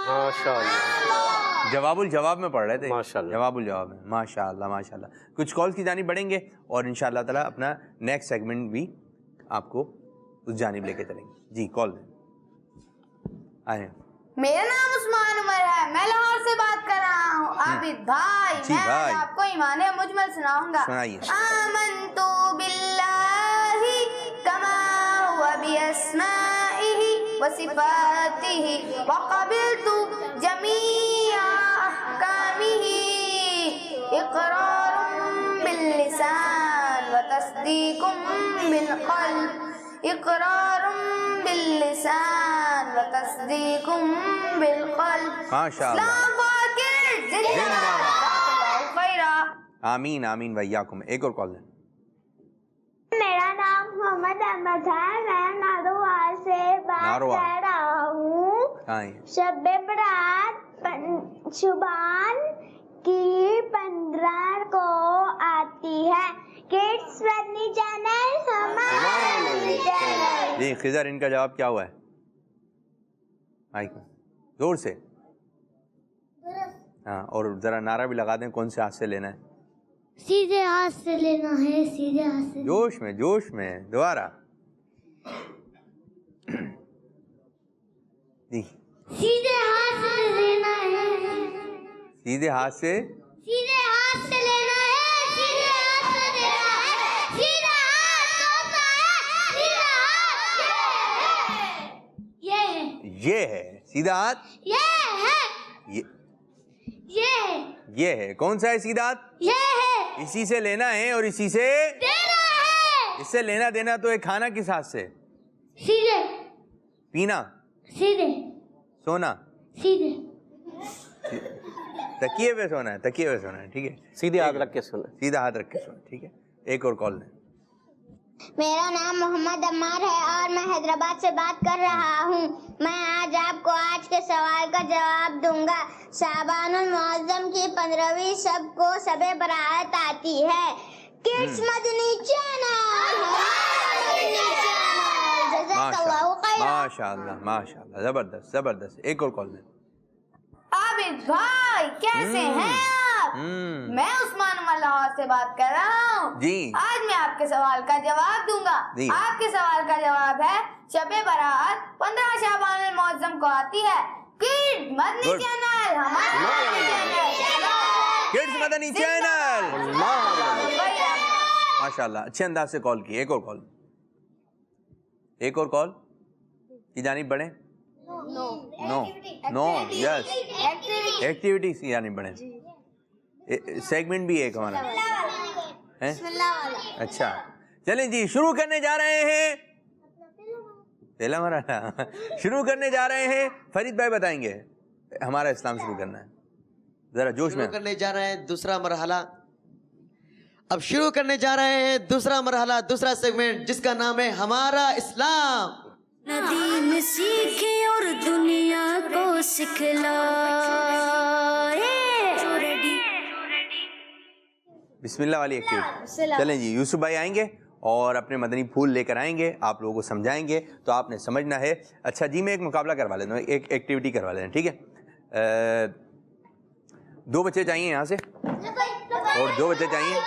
ماشاء اللہ جواب الجواب میں پڑھ رہے تھے. ماشاء اللہ. جواب الجواب میں. ماشاء اللہ ماشاء اللہ. کچھ کالز کی جانب بڑھیں گے اور انشاءاللہ تعالیٰ اپنا نیکسٹ سیگمنٹ بھی آپ کو اس جانب لے کے چلیں گے. جی کال دیں. آئیں. میرا نام عثمان عمر ہے، میں لاہور سے بات کر رہا ہوں. عابد بھائی، جی میں بھائی. آپ کو ایمان مجمل سناؤں گا. سنائیے. آمنت باللہ کما هو باسمائہ وصفاتہ وقبلت جمیع احکامہ اقرار باللسان وتصدیق بالقلب اقرار باللسان وتصدیق بالقلب. ماشاء اللہ. اسلام فار کڈز زندہ باد. خیرہ. آمین آمین ویاکم. ایک اور کال دیں. میرا نام محمد احمد ہے، میں ناروال سے بات ناروال. کر رہا ہوں. آئیں. شب برات شبان کی 15 کو آتی ہے. کڈس فنی چینل ہمارا چینل. جی خضر ان کا جواب کیا ہوا ہے؟ زور سے. ہاں اور ذرا نعرہ بھی لگا دیں کون سے ہاتھ سے لینا ہے. سیدھے ہاتھ سے لینا ہے، سیدھے ہاتھ سے. جوش میں دوبارہ. جی سیدھے ہاتھ سے لینا ہے، سیدھے ہاتھ سے. سیدھے ہاتھ سے لینا ہے، سیدھے ہاتھ سے لینا ہے. سیدھا ہاتھ کون سا ہے؟ سیدھا ہاتھ یہ ہے. یہ ہے سیدھا ہاتھ. یہ ہے. یہ ہے. کون سا ہے سیدھا ہاتھ؟ یہ ہے. اسی سے لینا ہے اور اسی سے دینا ہے. اس سے لینا دینا تو ہے. کھانا کس ہاتھ سے؟ سیدھے. پینا. سیدھے. سونا. سیدھے. تکیے پہ سونا ہے. تکیے پہ سونا ہے. ٹھیک ہے. سیدھے ہاتھ رکھ کے سنیں. سیدھا ہاتھ رکھ کے سونا. ٹھیک ہے. ایک اور کال دیں. میرا نام محمد عمار ہے اور میں حیدرآباد سے بات کر رہا ہوں. میں آج آپ کو آج کے سوال کا جواب دوں گا. شعبان المعظم کی 15ویں شب کو شب برات آتی ہے. کڈس مدنی چینل. جزاک اللہ خیر. ماشاء اللہ ماشاء اللہ. زبردست زبردست. ایک اور کال دیں. عابد بھائی کیسے ہیں آپ؟ میں عثمان عمر لاہور سے بات کر رہا ہوں. جی. آج میں آپ کے سوال کا جواب دوں گا. جی. آپ کے سوال کا جواب ہے شب برات 15 شعبان المعظم کو آتی ہے. کڈس مدنی چینل ہمارا کڈس مدنی چینل. ماشاء اللہ. اچھے انداز سے کال کی. ایک اور کال. ایک اور کال کی جانب بڑھیں. نو یس ایکٹیویٹی کی جانب بڑھیں. سیگمنٹ بھی ایک ہمارا. اچھا چلیں جی شروع کرنے جا رہے ہیں. پہلا مرحلہ شروع کرنے جا رہے ہیں. فرید بھائی بتائیں گے ہمارا اسلام شروع کرنا ہے. ذرا جوش میں. شروع کرنے جا رہے ہیں دوسرا مرحلہ. اب شروع کرنے جا رہے ہیں دوسرا مرحلہ، دوسرا سیگمنٹ جس کا نام ہے ہمارا اسلام. دین سیکھے اور دنیا کو سکھلائے. بسم اللہ والی ایکٹیویٹی. چلیں جی یوسف بھائی آئیں گے اور اپنے مدنی پھول لے کر آئیں گے, آپ لوگوں کو سمجھائیں گے, تو آپ نے سمجھنا ہے. اچھا جی, میں ایک مقابلہ کروا لیتا ہوں, ایک ایکٹیویٹی کروا لیتے ہیں, ٹھیک ہے. 2 بچے چاہیے یہاں سے, اور 2 بچے چاہیے.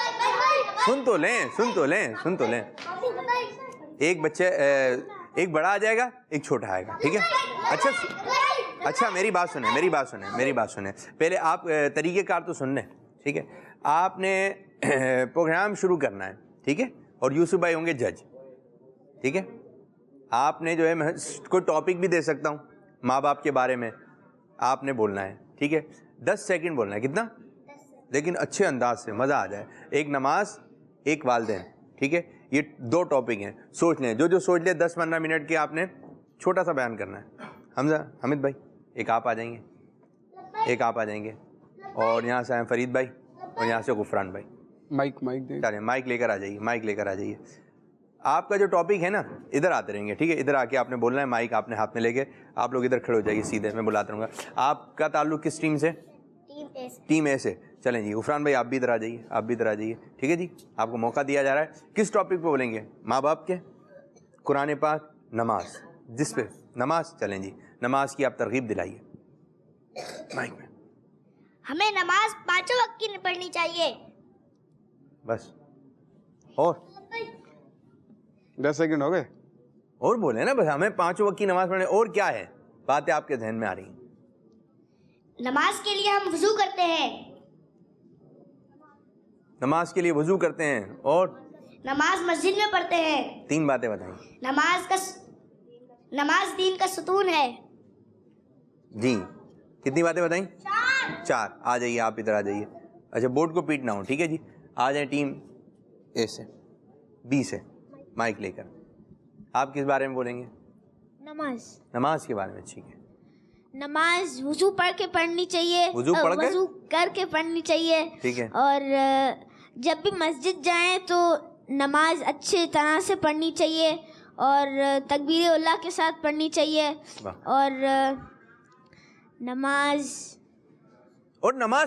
سن تو لیں. ایک بچے, ایک بڑا آ جائے گا, ایک چھوٹا آئے گا, ٹھیک ہے. اچھا میری بات سنیں. پہلے آپ طریقہ کار تو سن لیں, ٹھیک ہے. آپ نے پروگرام شروع کرنا ہے, ٹھیک ہے, اور یوسف بھائی ہوں گے جج, ٹھیک ہے. آپ نے جو ہے, میں کوئی ٹاپک بھی دے سکتا ہوں ماں باپ کے بارے میں, آپ نے بولنا ہے, ٹھیک ہے. 10 سیکنڈ بولنا ہے, کتنا, لیکن اچھے انداز سے, مزہ آ جائے. ایک نماز, ایک والدین, ٹھیک ہے. یہ 2 ٹاپک ہیں, سوچ لیں. جو سوچ لیں 10-15 منٹ کے آپ نے چھوٹا سا بیان کرنا ہے. حمزہ, حمید بھائی, ایک آپ آ جائیں گے, اور یہاں سے آئیں فرید بھائی, اور یہاں سے غفران بھائی. چلیں مائک لے کر آ جائیے. آپ کا جو ٹاپک ہے نا, ادھر آتے رہیں گے, ٹھیک ہے. ادھر آ کے آپ نے بولنا ہے, مائک آپ نے ہاتھ میں لے کے, آپ لوگ ادھر کھڑے ہو جائیے سیدھے, میں بلاتا رہوں گا. آپ کا تعلق کس ٹیم سے؟ ٹیم اے سے. چلیں جی غفران بھائی, آپ بھی ادھر آ جائیے, ٹھیک ہے جی. آپ کو موقع دیا جا رہا ہے. کس ٹاپک پہ بولیں گے؟ ماں باپ کے, قرآن پاک, نماز, جس پہ نماز. چلیں جی, نماز کی آپ ترغیب دلائیے مائک میں. ہمیں نماز 5 وقت کی پڑھنی چاہیے. بس, اور 10 سیکنڈ ہو گئے, اور بولیں نا. بس ہمیں 5 وقت کی نماز پڑھنے. اور کیا ہے باتیں آپ کے ذہن میں آ رہی ہیں؟ نماز کے لیے ہم وضو کرتے ہیں. نماز کے لیے وضو کرتے ہیں, اور نماز مسجد میں پڑھتے ہیں. 3 باتیں بتائیں. نماز دین کا ستون ہے. جی, کتنی باتیں بتائیں؟ 4. آ جائیے, آپ ادھر آ جائیے. اچھا بورڈ کو پیٹنا ہو, ٹھیک ہے جی. آ جائیں ٹیم اے سے, بی سے, مائک لے کر. آپ کس بارے میں بولیں گے؟ نماز کے بارے میں, ٹھیک ہے. نماز وضو پڑھ کے پڑھنی چاہیے, وضو کر کے پڑھنی چاہیے, ٹھیک ہے. اور جب بھی مسجد جائیں تو نماز اچھی طرح سے پڑھنی چاہیے, اور تکبیر اللہ کے ساتھ پڑھنی چاہیے, اور نماز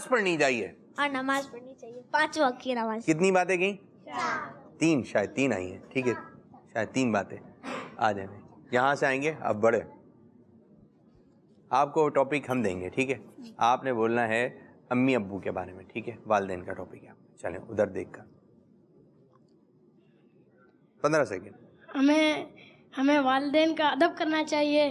پڑھنی چاہیے, اور نماز پڑھنی چاہیے 5 وقت کی نماز. کتنی باتیں کہیں؟ 3. شاید 3 آئی ہیں, ٹھیک ہے. شاید 3 باتیں. آ جائیں, یہاں سے آئیں گے. اب بڑے, آپ کو ٹاپک ہم دیں گے, ٹھیک ہے. آپ نے بولنا ہے امی ابو کے بارے میں, ٹھیک ہے. والدین کا ٹاپک ہے. چلیں ادھر دیکھ کر 15 سیکنڈ. ہمیں والدین کا ادب کرنا چاہیے,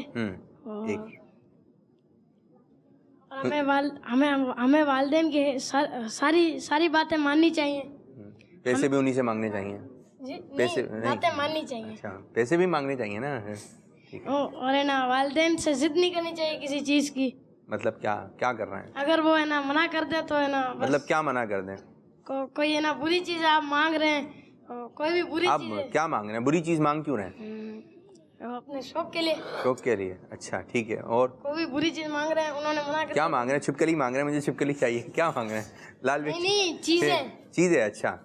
ہمیں والدین کی ساری باتیں ماننی چاہیے. پیسے بھی انہی سے مانگنے چاہیے. باتیں ماننی چاہیے. اچھا, پیسے بھی مانگنے چاہیے نا. اور ہے نا, والدین سے ضد نہیں کرنی چاہیے کسی چیز کی. مطلب کیا کر رہے ہیں؟ اگر وہ ہے نا منع کر دے تو ہے نا, مطلب کیا منع کر دیں؟ کوئی ہے نا بری چیز آپ مانگ رہے ہیں, کوئی بھی بری آپ چیز کیا مانگ رہے ہیں؟ بری چیز مانگ کیوں رہے ہیں؟ اپنے شوق کے لیے. شوق کے لیے, اچھا ٹھیک ہے. اور کوئی بھی بری چیز مانگ رہے ہیں, انہوں نے منع کر. کیا مانگ رہے ہیں؟ چھپکلی مانگ رہے ہیں. مجھے چھپکلی چاہیے. کیا مانگ رہے ہیں؟ لال نہیں, چیزیں. اچھا,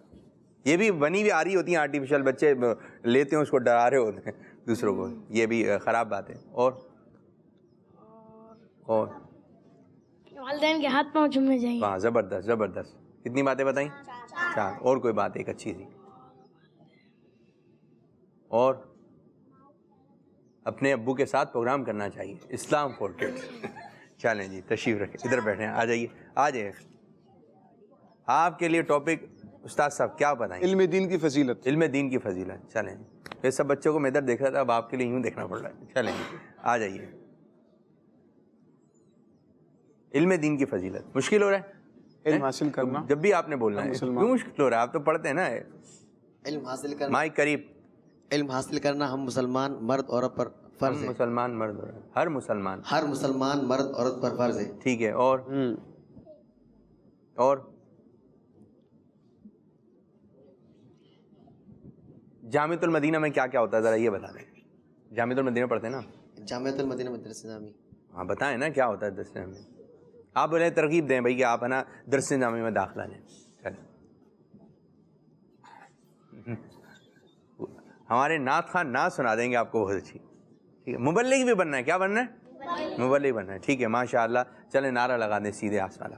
یہ بھی بنی بھی آ رہی ہوتی ہیں آرٹیفیشل, بچے لیتے ہیں اس کو, ڈرا رہے ہوتے ہیں دوسروں کو. یہ بھی خراب بات ہے. اور والدین کے ہاتھ پاؤں چومنے چاہیے. ہاں, زبردست. کتنی باتیں بتائیں؟ 4. اور کوئی بات ایک اچھی سی. اور اپنے ابو کے ساتھ پروگرام کرنا چاہیے, اسلام فور کڈس. چلیں جی, تشریف رکھیں, ادھر بیٹھے ہیں. آ جائیے. آپ کے لیے ٹاپک استاد صاحب کیا بتائیں؟ علم دین کی فضیلت. چلیں, یہ سب بچوں کو میں ادھر دیکھ رہا تھا, اب آپ کے لیے یوں دیکھنا پڑ رہا ہے. چلیں آ جائیے. علم دین کی فضیلت. مشکل ہو رہا ہے علم حاصل کرنا؟ جب بھی آپ نے بولنا ہے. کیوں مشکل ہو رہا ہے؟ آپ تو پڑھتے ہیں نا. علم حاصل کرنا, مائک قریب. علم حاصل کرنا ہم مسلمان مرد عورت پر فرض ہے. مسلمان مرد, ہر مسلمان مرد عورت پر فرض ہے. ٹھیک ہے. اور جامعۃ المدینہ میں کیا کیا ہوتا ہے ذرا یہ بتا دیں. جامعۃ المدینہ پڑھتے ہیں نا؟ جامعۃ المدینہ مدرسہ نظامی. ہاں بتائیں نا کیا ہوتا ہے درس نظامی. آپ بولیں, ترغیب دیں بھائی کہ آپ ہے نا درس نظامی میں داخلہ لیں. چلیں, ہمارے نعت خواہ نعت سنا دیں گے آپ کو بہت اچھی. ٹھیک ہے, مبلغ بھی بننا ہے. کیا بننا ہے؟ مبلغ بننا ہے. ٹھیک ہے, ماشاء اللہ. چلیں نعرہ لگا دیں سیدھے آس والا.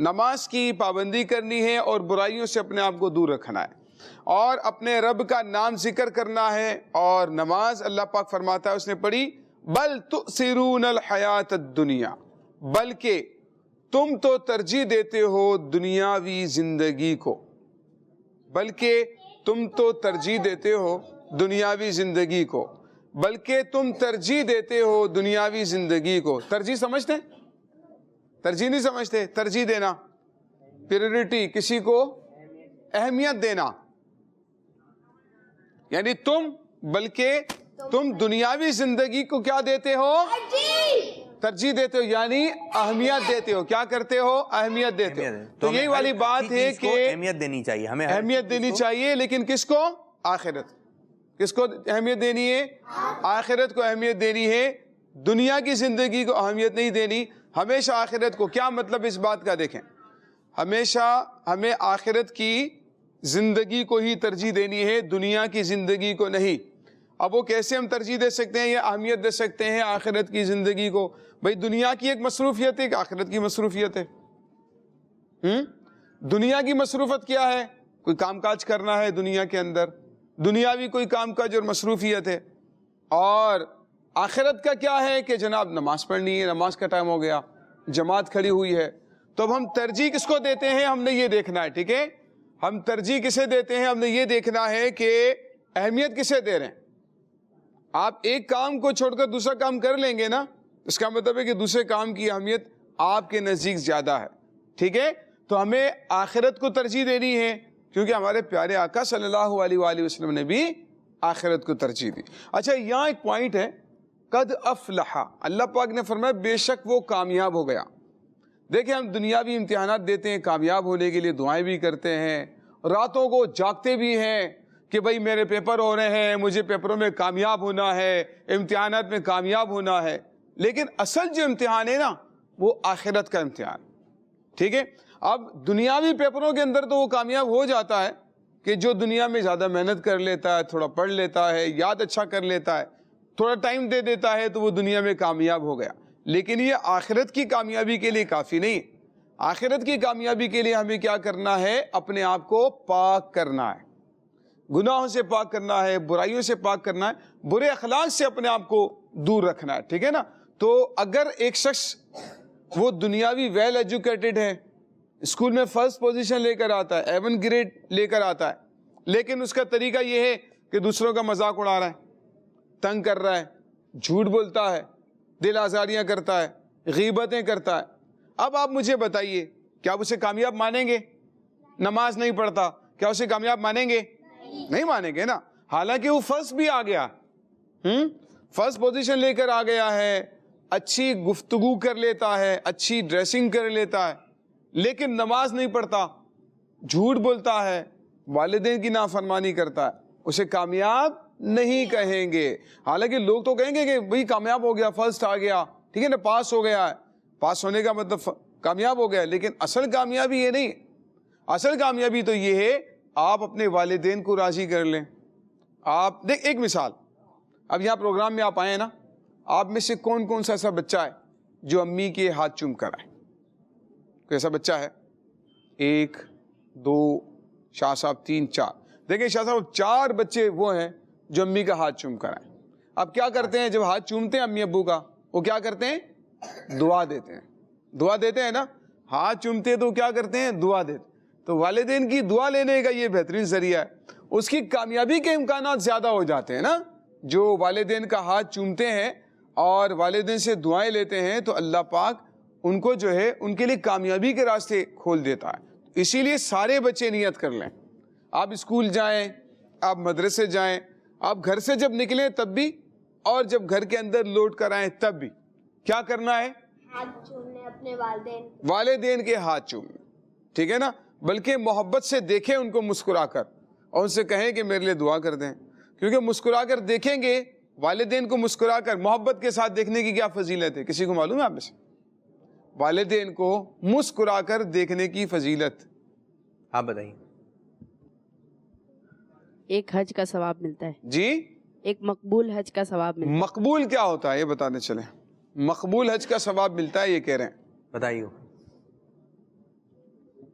نماز کی پابندی کرنی ہے اور برائیوں سے اپنے آپ کو دور رکھنا ہے اور اپنے رب کا نام ذکر کرنا ہے. اور نماز اللہ پاک فرماتا ہے اس نے پڑھی بل تؤثرون الحیات الدنیا، بلکہ تم تو ترجیح دیتے ہو دنیاوی زندگی کو، بلکہ تم تو ترجیح دیتے ہو دنیاوی زندگی کو، بلکہ تم ترجیح دیتے ہو دنیاوی زندگی کو. ترجیح سمجھتے ہیں؟ ترجیح نہیں سمجھتے. ترجیح دینا، پریورٹی، کسی کو اہمیت دینا. یعنی بلکہ تم دنیاوی زندگی کو کیا دیتے ہو؟ ترجیح دیتے ہو، یعنی اہمیت دیتے ہو. کیا کرتے ہو؟ اہمیت دیتے ہو. تو یہی والی بات ہے کہ اہمیت دینی چاہیے ہمیں، اہمیت دینی چاہیے، لیکن کس کو؟ آخرت. کس کو اہمیت دینی ہے؟ آخرت کو اہمیت دینی ہے. دنیا کی زندگی کو اہمیت نہیں دینی، ہمیشہ آخرت کو. کیا مطلب اس بات کا؟ دیکھیں، ہمیشہ ہمیں آخرت کی زندگی کو ہی ترجیح دینی ہے، دنیا کی زندگی کو نہیں. اب وہ کیسے ہم ترجیح دے سکتے ہیں یا اہمیت دے سکتے ہیں آخرت کی زندگی کو؟ بھئی دنیا کی ایک مصروفیت ہے، ایک آخرت کی مصروفیت ہے. دنیا کی مصروفیت کیا ہے؟ کوئی کام کاج کرنا ہے دنیا کے اندر، دنیاوی کوئی کام کاج اور مصروفیت ہے. اور آخرت کا کیا ہے کہ جناب نماز پڑھنی ہے، نماز کا ٹائم ہو گیا، جماعت کھڑی ہوئی ہے. تو اب ہم ترجیح کس کو دیتے ہیں؟ ہم نے یہ دیکھنا ہے. ٹھیک ہے، ہم ترجیح کسے دیتے ہیں؟ ہم نے یہ دیکھنا ہے کہ اہمیت کسے دے رہے ہیں. آپ ایک کام کو چھوڑ کر دوسرا کام کر لیں گے نا، اس کا مطلب ہے کہ دوسرے کام کی اہمیت آپ کے نزدیک زیادہ ہے. ٹھیک ہے، تو ہمیں آخرت کو ترجیح دینی ہے کیونکہ ہمارے پیارے آقا صلی اللہ علیہ وآلہ وسلم نے بھی آخرت کو ترجیح دی. اچھا، یہاں ایک پوائنٹ ہے، قد افلح، اللہ پاک نے فرمایا بے شک وہ کامیاب ہو گیا. دیکھیں، ہم دنیاوی امتحانات دیتے ہیں، کامیاب ہونے کے لیے دعائیں بھی کرتے ہیں، راتوں کو جاگتے بھی ہیں کہ بھئی میرے پیپر ہو رہے ہیں، مجھے پیپروں میں کامیاب ہونا ہے، امتحانات میں کامیاب ہونا ہے. لیکن اصل جو امتحان ہے نا، وہ آخرت کا امتحان. ٹھیک ہے، اب دنیاوی پیپروں کے اندر تو وہ کامیاب ہو جاتا ہے کہ جو دنیا میں زیادہ محنت کر لیتا ہے، تھوڑا پڑھ لیتا ہے، یاد اچھا کر لیتا ہے، تھوڑا ٹائم دے دیتا ہے، تو وہ دنیا میں کامیاب ہو گیا. لیکن یہ آخرت کی کامیابی کے لیے کافی نہیں. آخرت کی کامیابی کے لیے ہمیں کیا کرنا ہے؟ اپنے آپ کو پاک کرنا ہے، گناہوں سے پاک کرنا ہے، برائیوں سے پاک کرنا ہے، برے اخلاق سے اپنے آپ کو دور رکھنا ہے. ٹھیک ہے نا. تو اگر ایک شخص وہ دنیاوی ویل ایجوکیٹڈ ہے، اسکول میں فرسٹ پوزیشن لے کر آتا ہے، ایون گریڈ لے کر آتا ہے، لیکن اس کا طریقہ یہ ہے کہ دوسروں کا مذاق اڑا رہا ہے، تنگ کر رہا ہے، جھوٹ بولتا ہے، دل آزاریاں کرتا ہے، غیبتیں کرتا ہے. اب آپ مجھے بتائیے، کیا آپ اسے کامیاب مانیں گے؟ نماز نہیں پڑھتا، کیا اسے کامیاب مانیں گے؟ نہیں مانیں گے نا. حالانکہ وہ فرسٹ بھی آ گیا، فرسٹ پوزیشن لے کر آ گیا ہے، اچھی گفتگو کر لیتا ہے، اچھی ڈریسنگ کر لیتا ہے، لیکن نماز نہیں پڑھتا، جھوٹ بولتا ہے، والدین کی نافرمانی کرتا ہے، اسے کامیاب نہیں کہیں گے. حالانکہ لوگ تو کہیں گے کہ بھئی کامیاب ہو گیا، فرسٹ آ گیا، ٹھیک ہے نا، پاس ہو گیا ہے. پاس ہونے کا مطلب کامیاب ہو گیا، لیکن اصل کامیابی یہ نہیں. اصل کامیابی تو یہ ہے آپ اپنے والدین کو راضی کر لیں. آپ دیکھ، ایک مثال، اب یہاں پروگرام میں آپ آئے ہیں نا، آپ میں سے کون کون سا ایسا بچہ ہے جو امی کے ہاتھ چوم کر آئے؟ کوئی ایسا بچہ ہے؟ 1 2 شاہ صاحب 3 4. دیکھیں شاہ صاحب 4 بچے وہ ہیں جو امی کا ہاتھ چوم کر آئے. اب کیا کرتے ہیں جب ہاتھ چومتے ہیں امی ابو کا؟ وہ کیا کرتے ہیں؟ دعا دیتے ہیں. دعا دیتے ہیں نا، ہاتھ چومتے تو کیا کرتے ہیں؟ دعا دیتے. تو والدین کی دعا لینے کا یہ بہترین ذریعہ ہے. اس کی کامیابی کے امکانات زیادہ ہو جاتے ہیں نا. جو والدین کا ہاتھ چومتے ہیں اور والدین سے دعائیں لیتے ہیں تو اللہ پاک ان کو جو ہے ان کے لیے کامیابی کے راستے کھول دیتا ہے. اسی لیے سارے بچے نیت کر لیں. آپ اسکول جائیں، آپ مدرسے جائیں، آپ گھر سے جب نکلیں تب بھی، اور جب گھر کے اندر لوٹ کر آئیں تب بھی کیا کرنا ہے؟ ہاتھ چومنے اپنے والدین کے ہاتھ چومنے. ٹھیک ہے نا. بلکہ محبت سے دیکھیں ان کو مسکرا کر، اور ان سے کہیں کہ میرے لیے دعا کر دیں. کیونکہ مسکرا کر دیکھیں گے، والدین کو مسکرا کر محبت کے ساتھ دیکھنے کی کیا فضیلت ہے؟ کسی کو معلوم ہے آپ میں سے؟ والدین کو مسکرا کر دیکھنے کی فضیلت آپ بتائیے. ایک حج کا ثواب ملتا ہے. جی، ایک مقبول حج کا ثواب ملتا ہے. مقبول کیا ہوتا ہے یہ بتانے چلیں. مقبول حج کا ثواب ملتا ہے یہ کہہ رہے ہیں. بتائیے.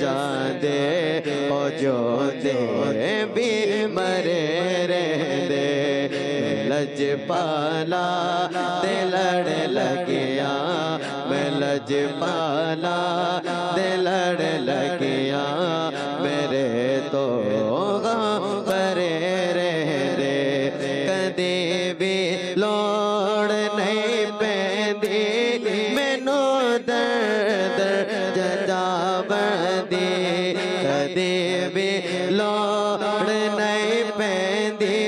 سجا دے او جو دے بھی مرے رہندے لج پالا دے لڑ لگیا میں لج پالا دے لڑ لگیا میرے تو کرے رہندے کدی بھی لوڑ نہیں پیندی مینو درد جدا بندی کدی بھی لوڑ نہیں پیندی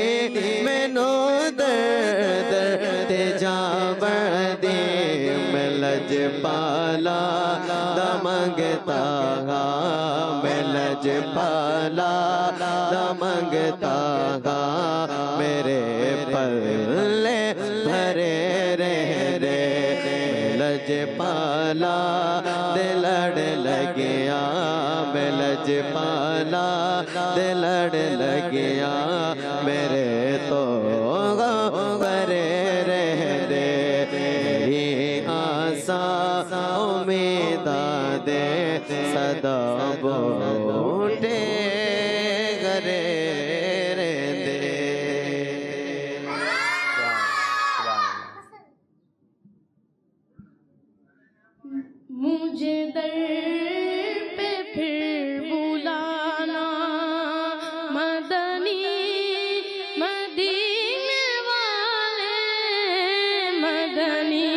مینو درد جا بندی میں لج پالا دا منگتا گا میں لج پالا دا منگتا گا میرے پلے بھرے رہندے لج پالا دے لڑ لگیا میں لج پالا دے لڑ لگیا میرے تو بھرے رہندے میری آساں امیداں دے صدا بوٹے گرے رہندے مجھے در پہ پھر بلانا مدنی مدینے والے مدنی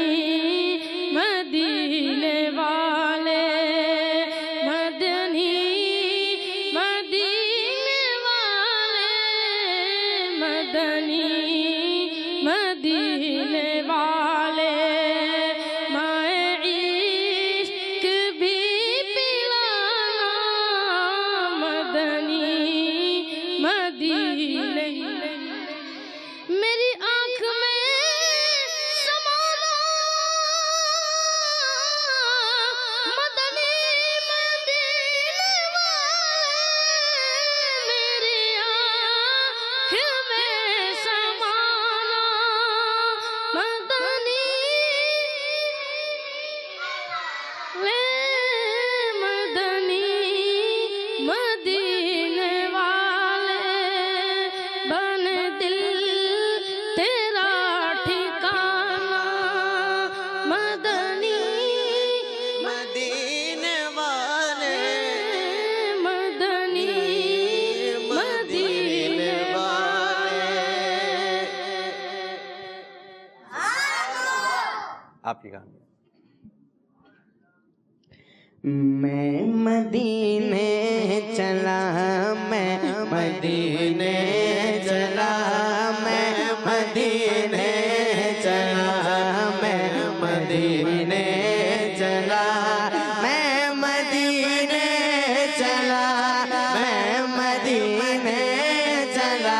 مدینے والے مدنی مدینے والے مدنی مدینے والے میری آنکھ میں سمانا مدنی مدینے والے میری آنکھ میں سمانا مدنی مدنی مدینے والے بن دل تیرا ٹھکانا مدنی مدینے والے مدنی مدینے والے آپ کی کہانی میں مدینے چلا میں مدینے چلا میں مدینے چلا میں مدینے چلا میں مدینے چلا میں مدینے چلا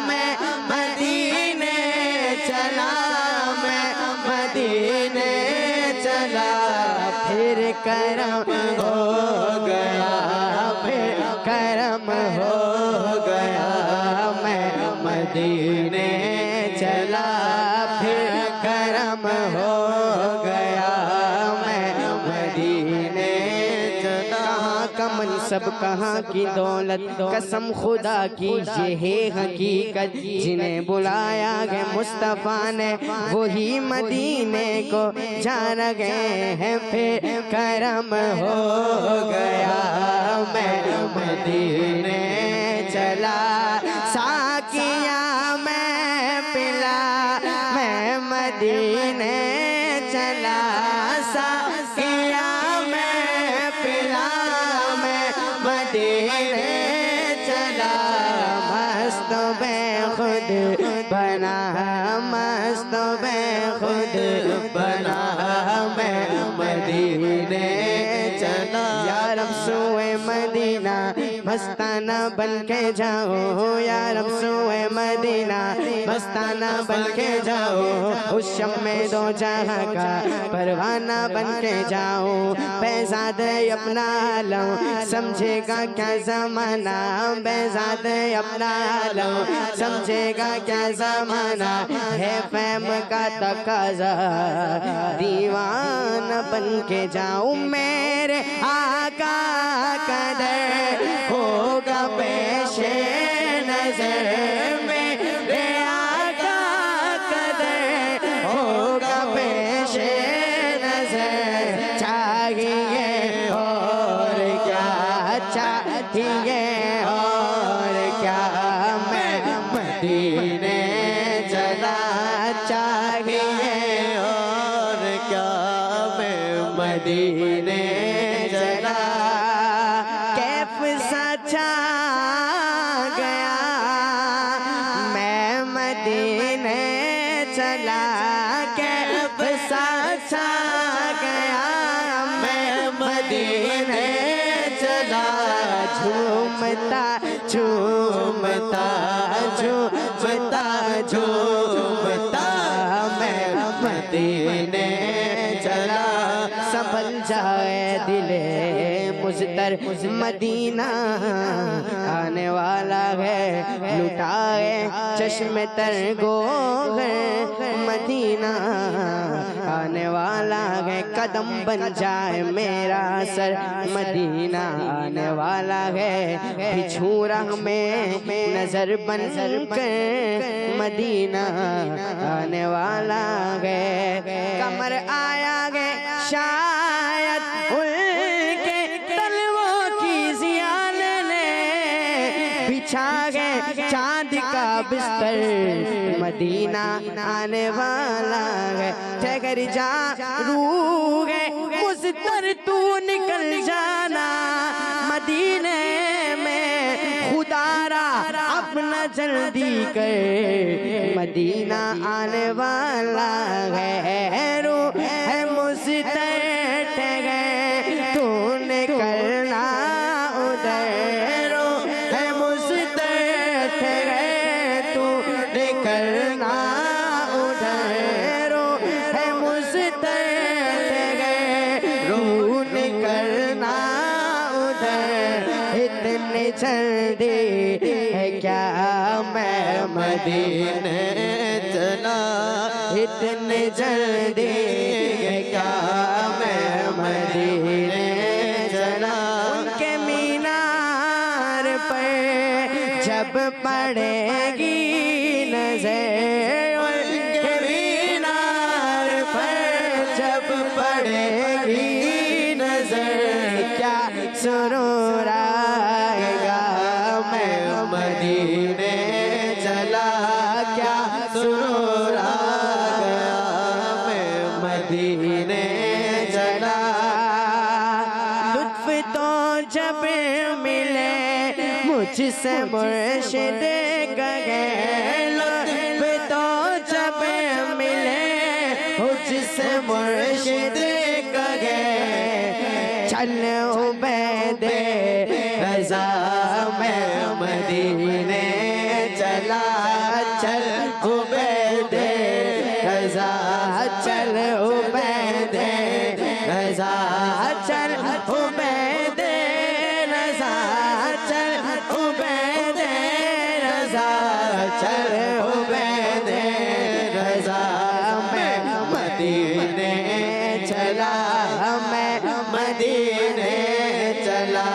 میں مدینے چلا میں مدینے چلا پھر کرم ہو گیا پھر کرم ہو گیا میں مدینے چلا پھر کرم ہو گیا میں مدینے چلا کا منصب کہاں کی دولت قسم خدا کی یہ ہے حقیقت جنہیں بلایا گئے مصطفیٰ نے وہی مدینے کو جا رہے ہیں پھر کرم ہو گیا میں مدینے چلا ساقیہ میں پلا میں مدینے چلا ساقیہ میں پلا میں مدینے چلا مست بے خود بنا مست بے خود بنا میں مدینے چلا یا رب سوئے مدینے مدینہ مستانہ بن کے جاؤ یا رب سوئے مدینہ مستانہ بن کے جاؤ اس شم میں دو جہاں کا پروانہ بن کے جاؤ بیزاد اپنا عالم سمجھے گا کیا زمانہ بیزاد اپنا عالم سمجھے گا کیا زمانہ ہے فہم کا تقاضا دیوان بن کے جاؤں میرے آقا کا در ہوگا پیش نظر میرے آقا کا در ہوگا پیش نظر چاہیے اور کیا چاہیے اور کیا میں مدینے چلا چاہیے اور کیا میں مدینے چلا کیف سچا گیا میں مدینے چلا کیف سچا گیا میں مدینے چلا جھومتا جھومتا جھومتا جھومتا میں مدینے چلا سنبھل جائے دل مضطر مدینہ آنے والا ہے لٹائے چشم تر گوہر مدینہ آنے والا ہے قدم بن جائے میرا سر مدینہ آنے والا ہے بچھو راہ میں نظر بن کر مدینہ آنے والا ہے قمر آیا ہے شاید ان کے تلووں کی ضیاء لینے بچھا گئے چاند کا بستر مدینہ آنے والا ہے ٹھہر جا روح مضطر تو نکل جانا مدینے میں خدا را اپنا جلدی کر مدینہ آنے والا ہے روح ہے مضطر ٹھہر تو نکلنا ادھر روح ہے مضطر ٹھہر تو نکلنا ادھر روح ہے مضطر ٹھہر روح نکلنا ادھر اتنے جلدی ہے کیا میں مدینے چلا اتنے جلدی ہے کیا میں مدینے چلا ان کے مینار پر جب پڑے گی نظر ان کے مینار پر جب پڑے گی نظر کیا سرور آئے گا میں مدینے چلا کیا سرور آ گیا میں مدینے چلا لطف تو جب ملے مجھ سے مرشد گئے لطف تو جب ملے مجھ سے مرشد گئے چل عبید رضا میں مدینے چلا چل عبید رضا چل عبید رضا چل عبید رضا چل عبید رضا چل عبید رضا میں مدینے چلا میں مدینے چلا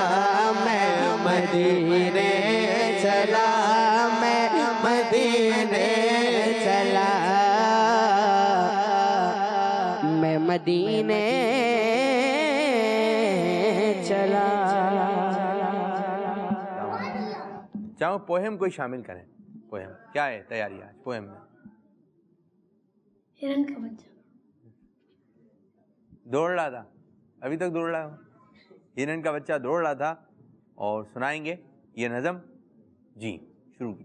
میں مدینے چلا میں مدینے چلا میں مدینے چلا چاہو پوہم کوئی شامل کریں پوہم کیا ہے تیاری آج پوہم میں ہرن کا بچہ دوڑ رہا تھا ابھی تک دوڑ رہا ہوں ہرن کا بچہ دوڑ رہا تھا اور سنائیں گے یہ نظم جی شروع کی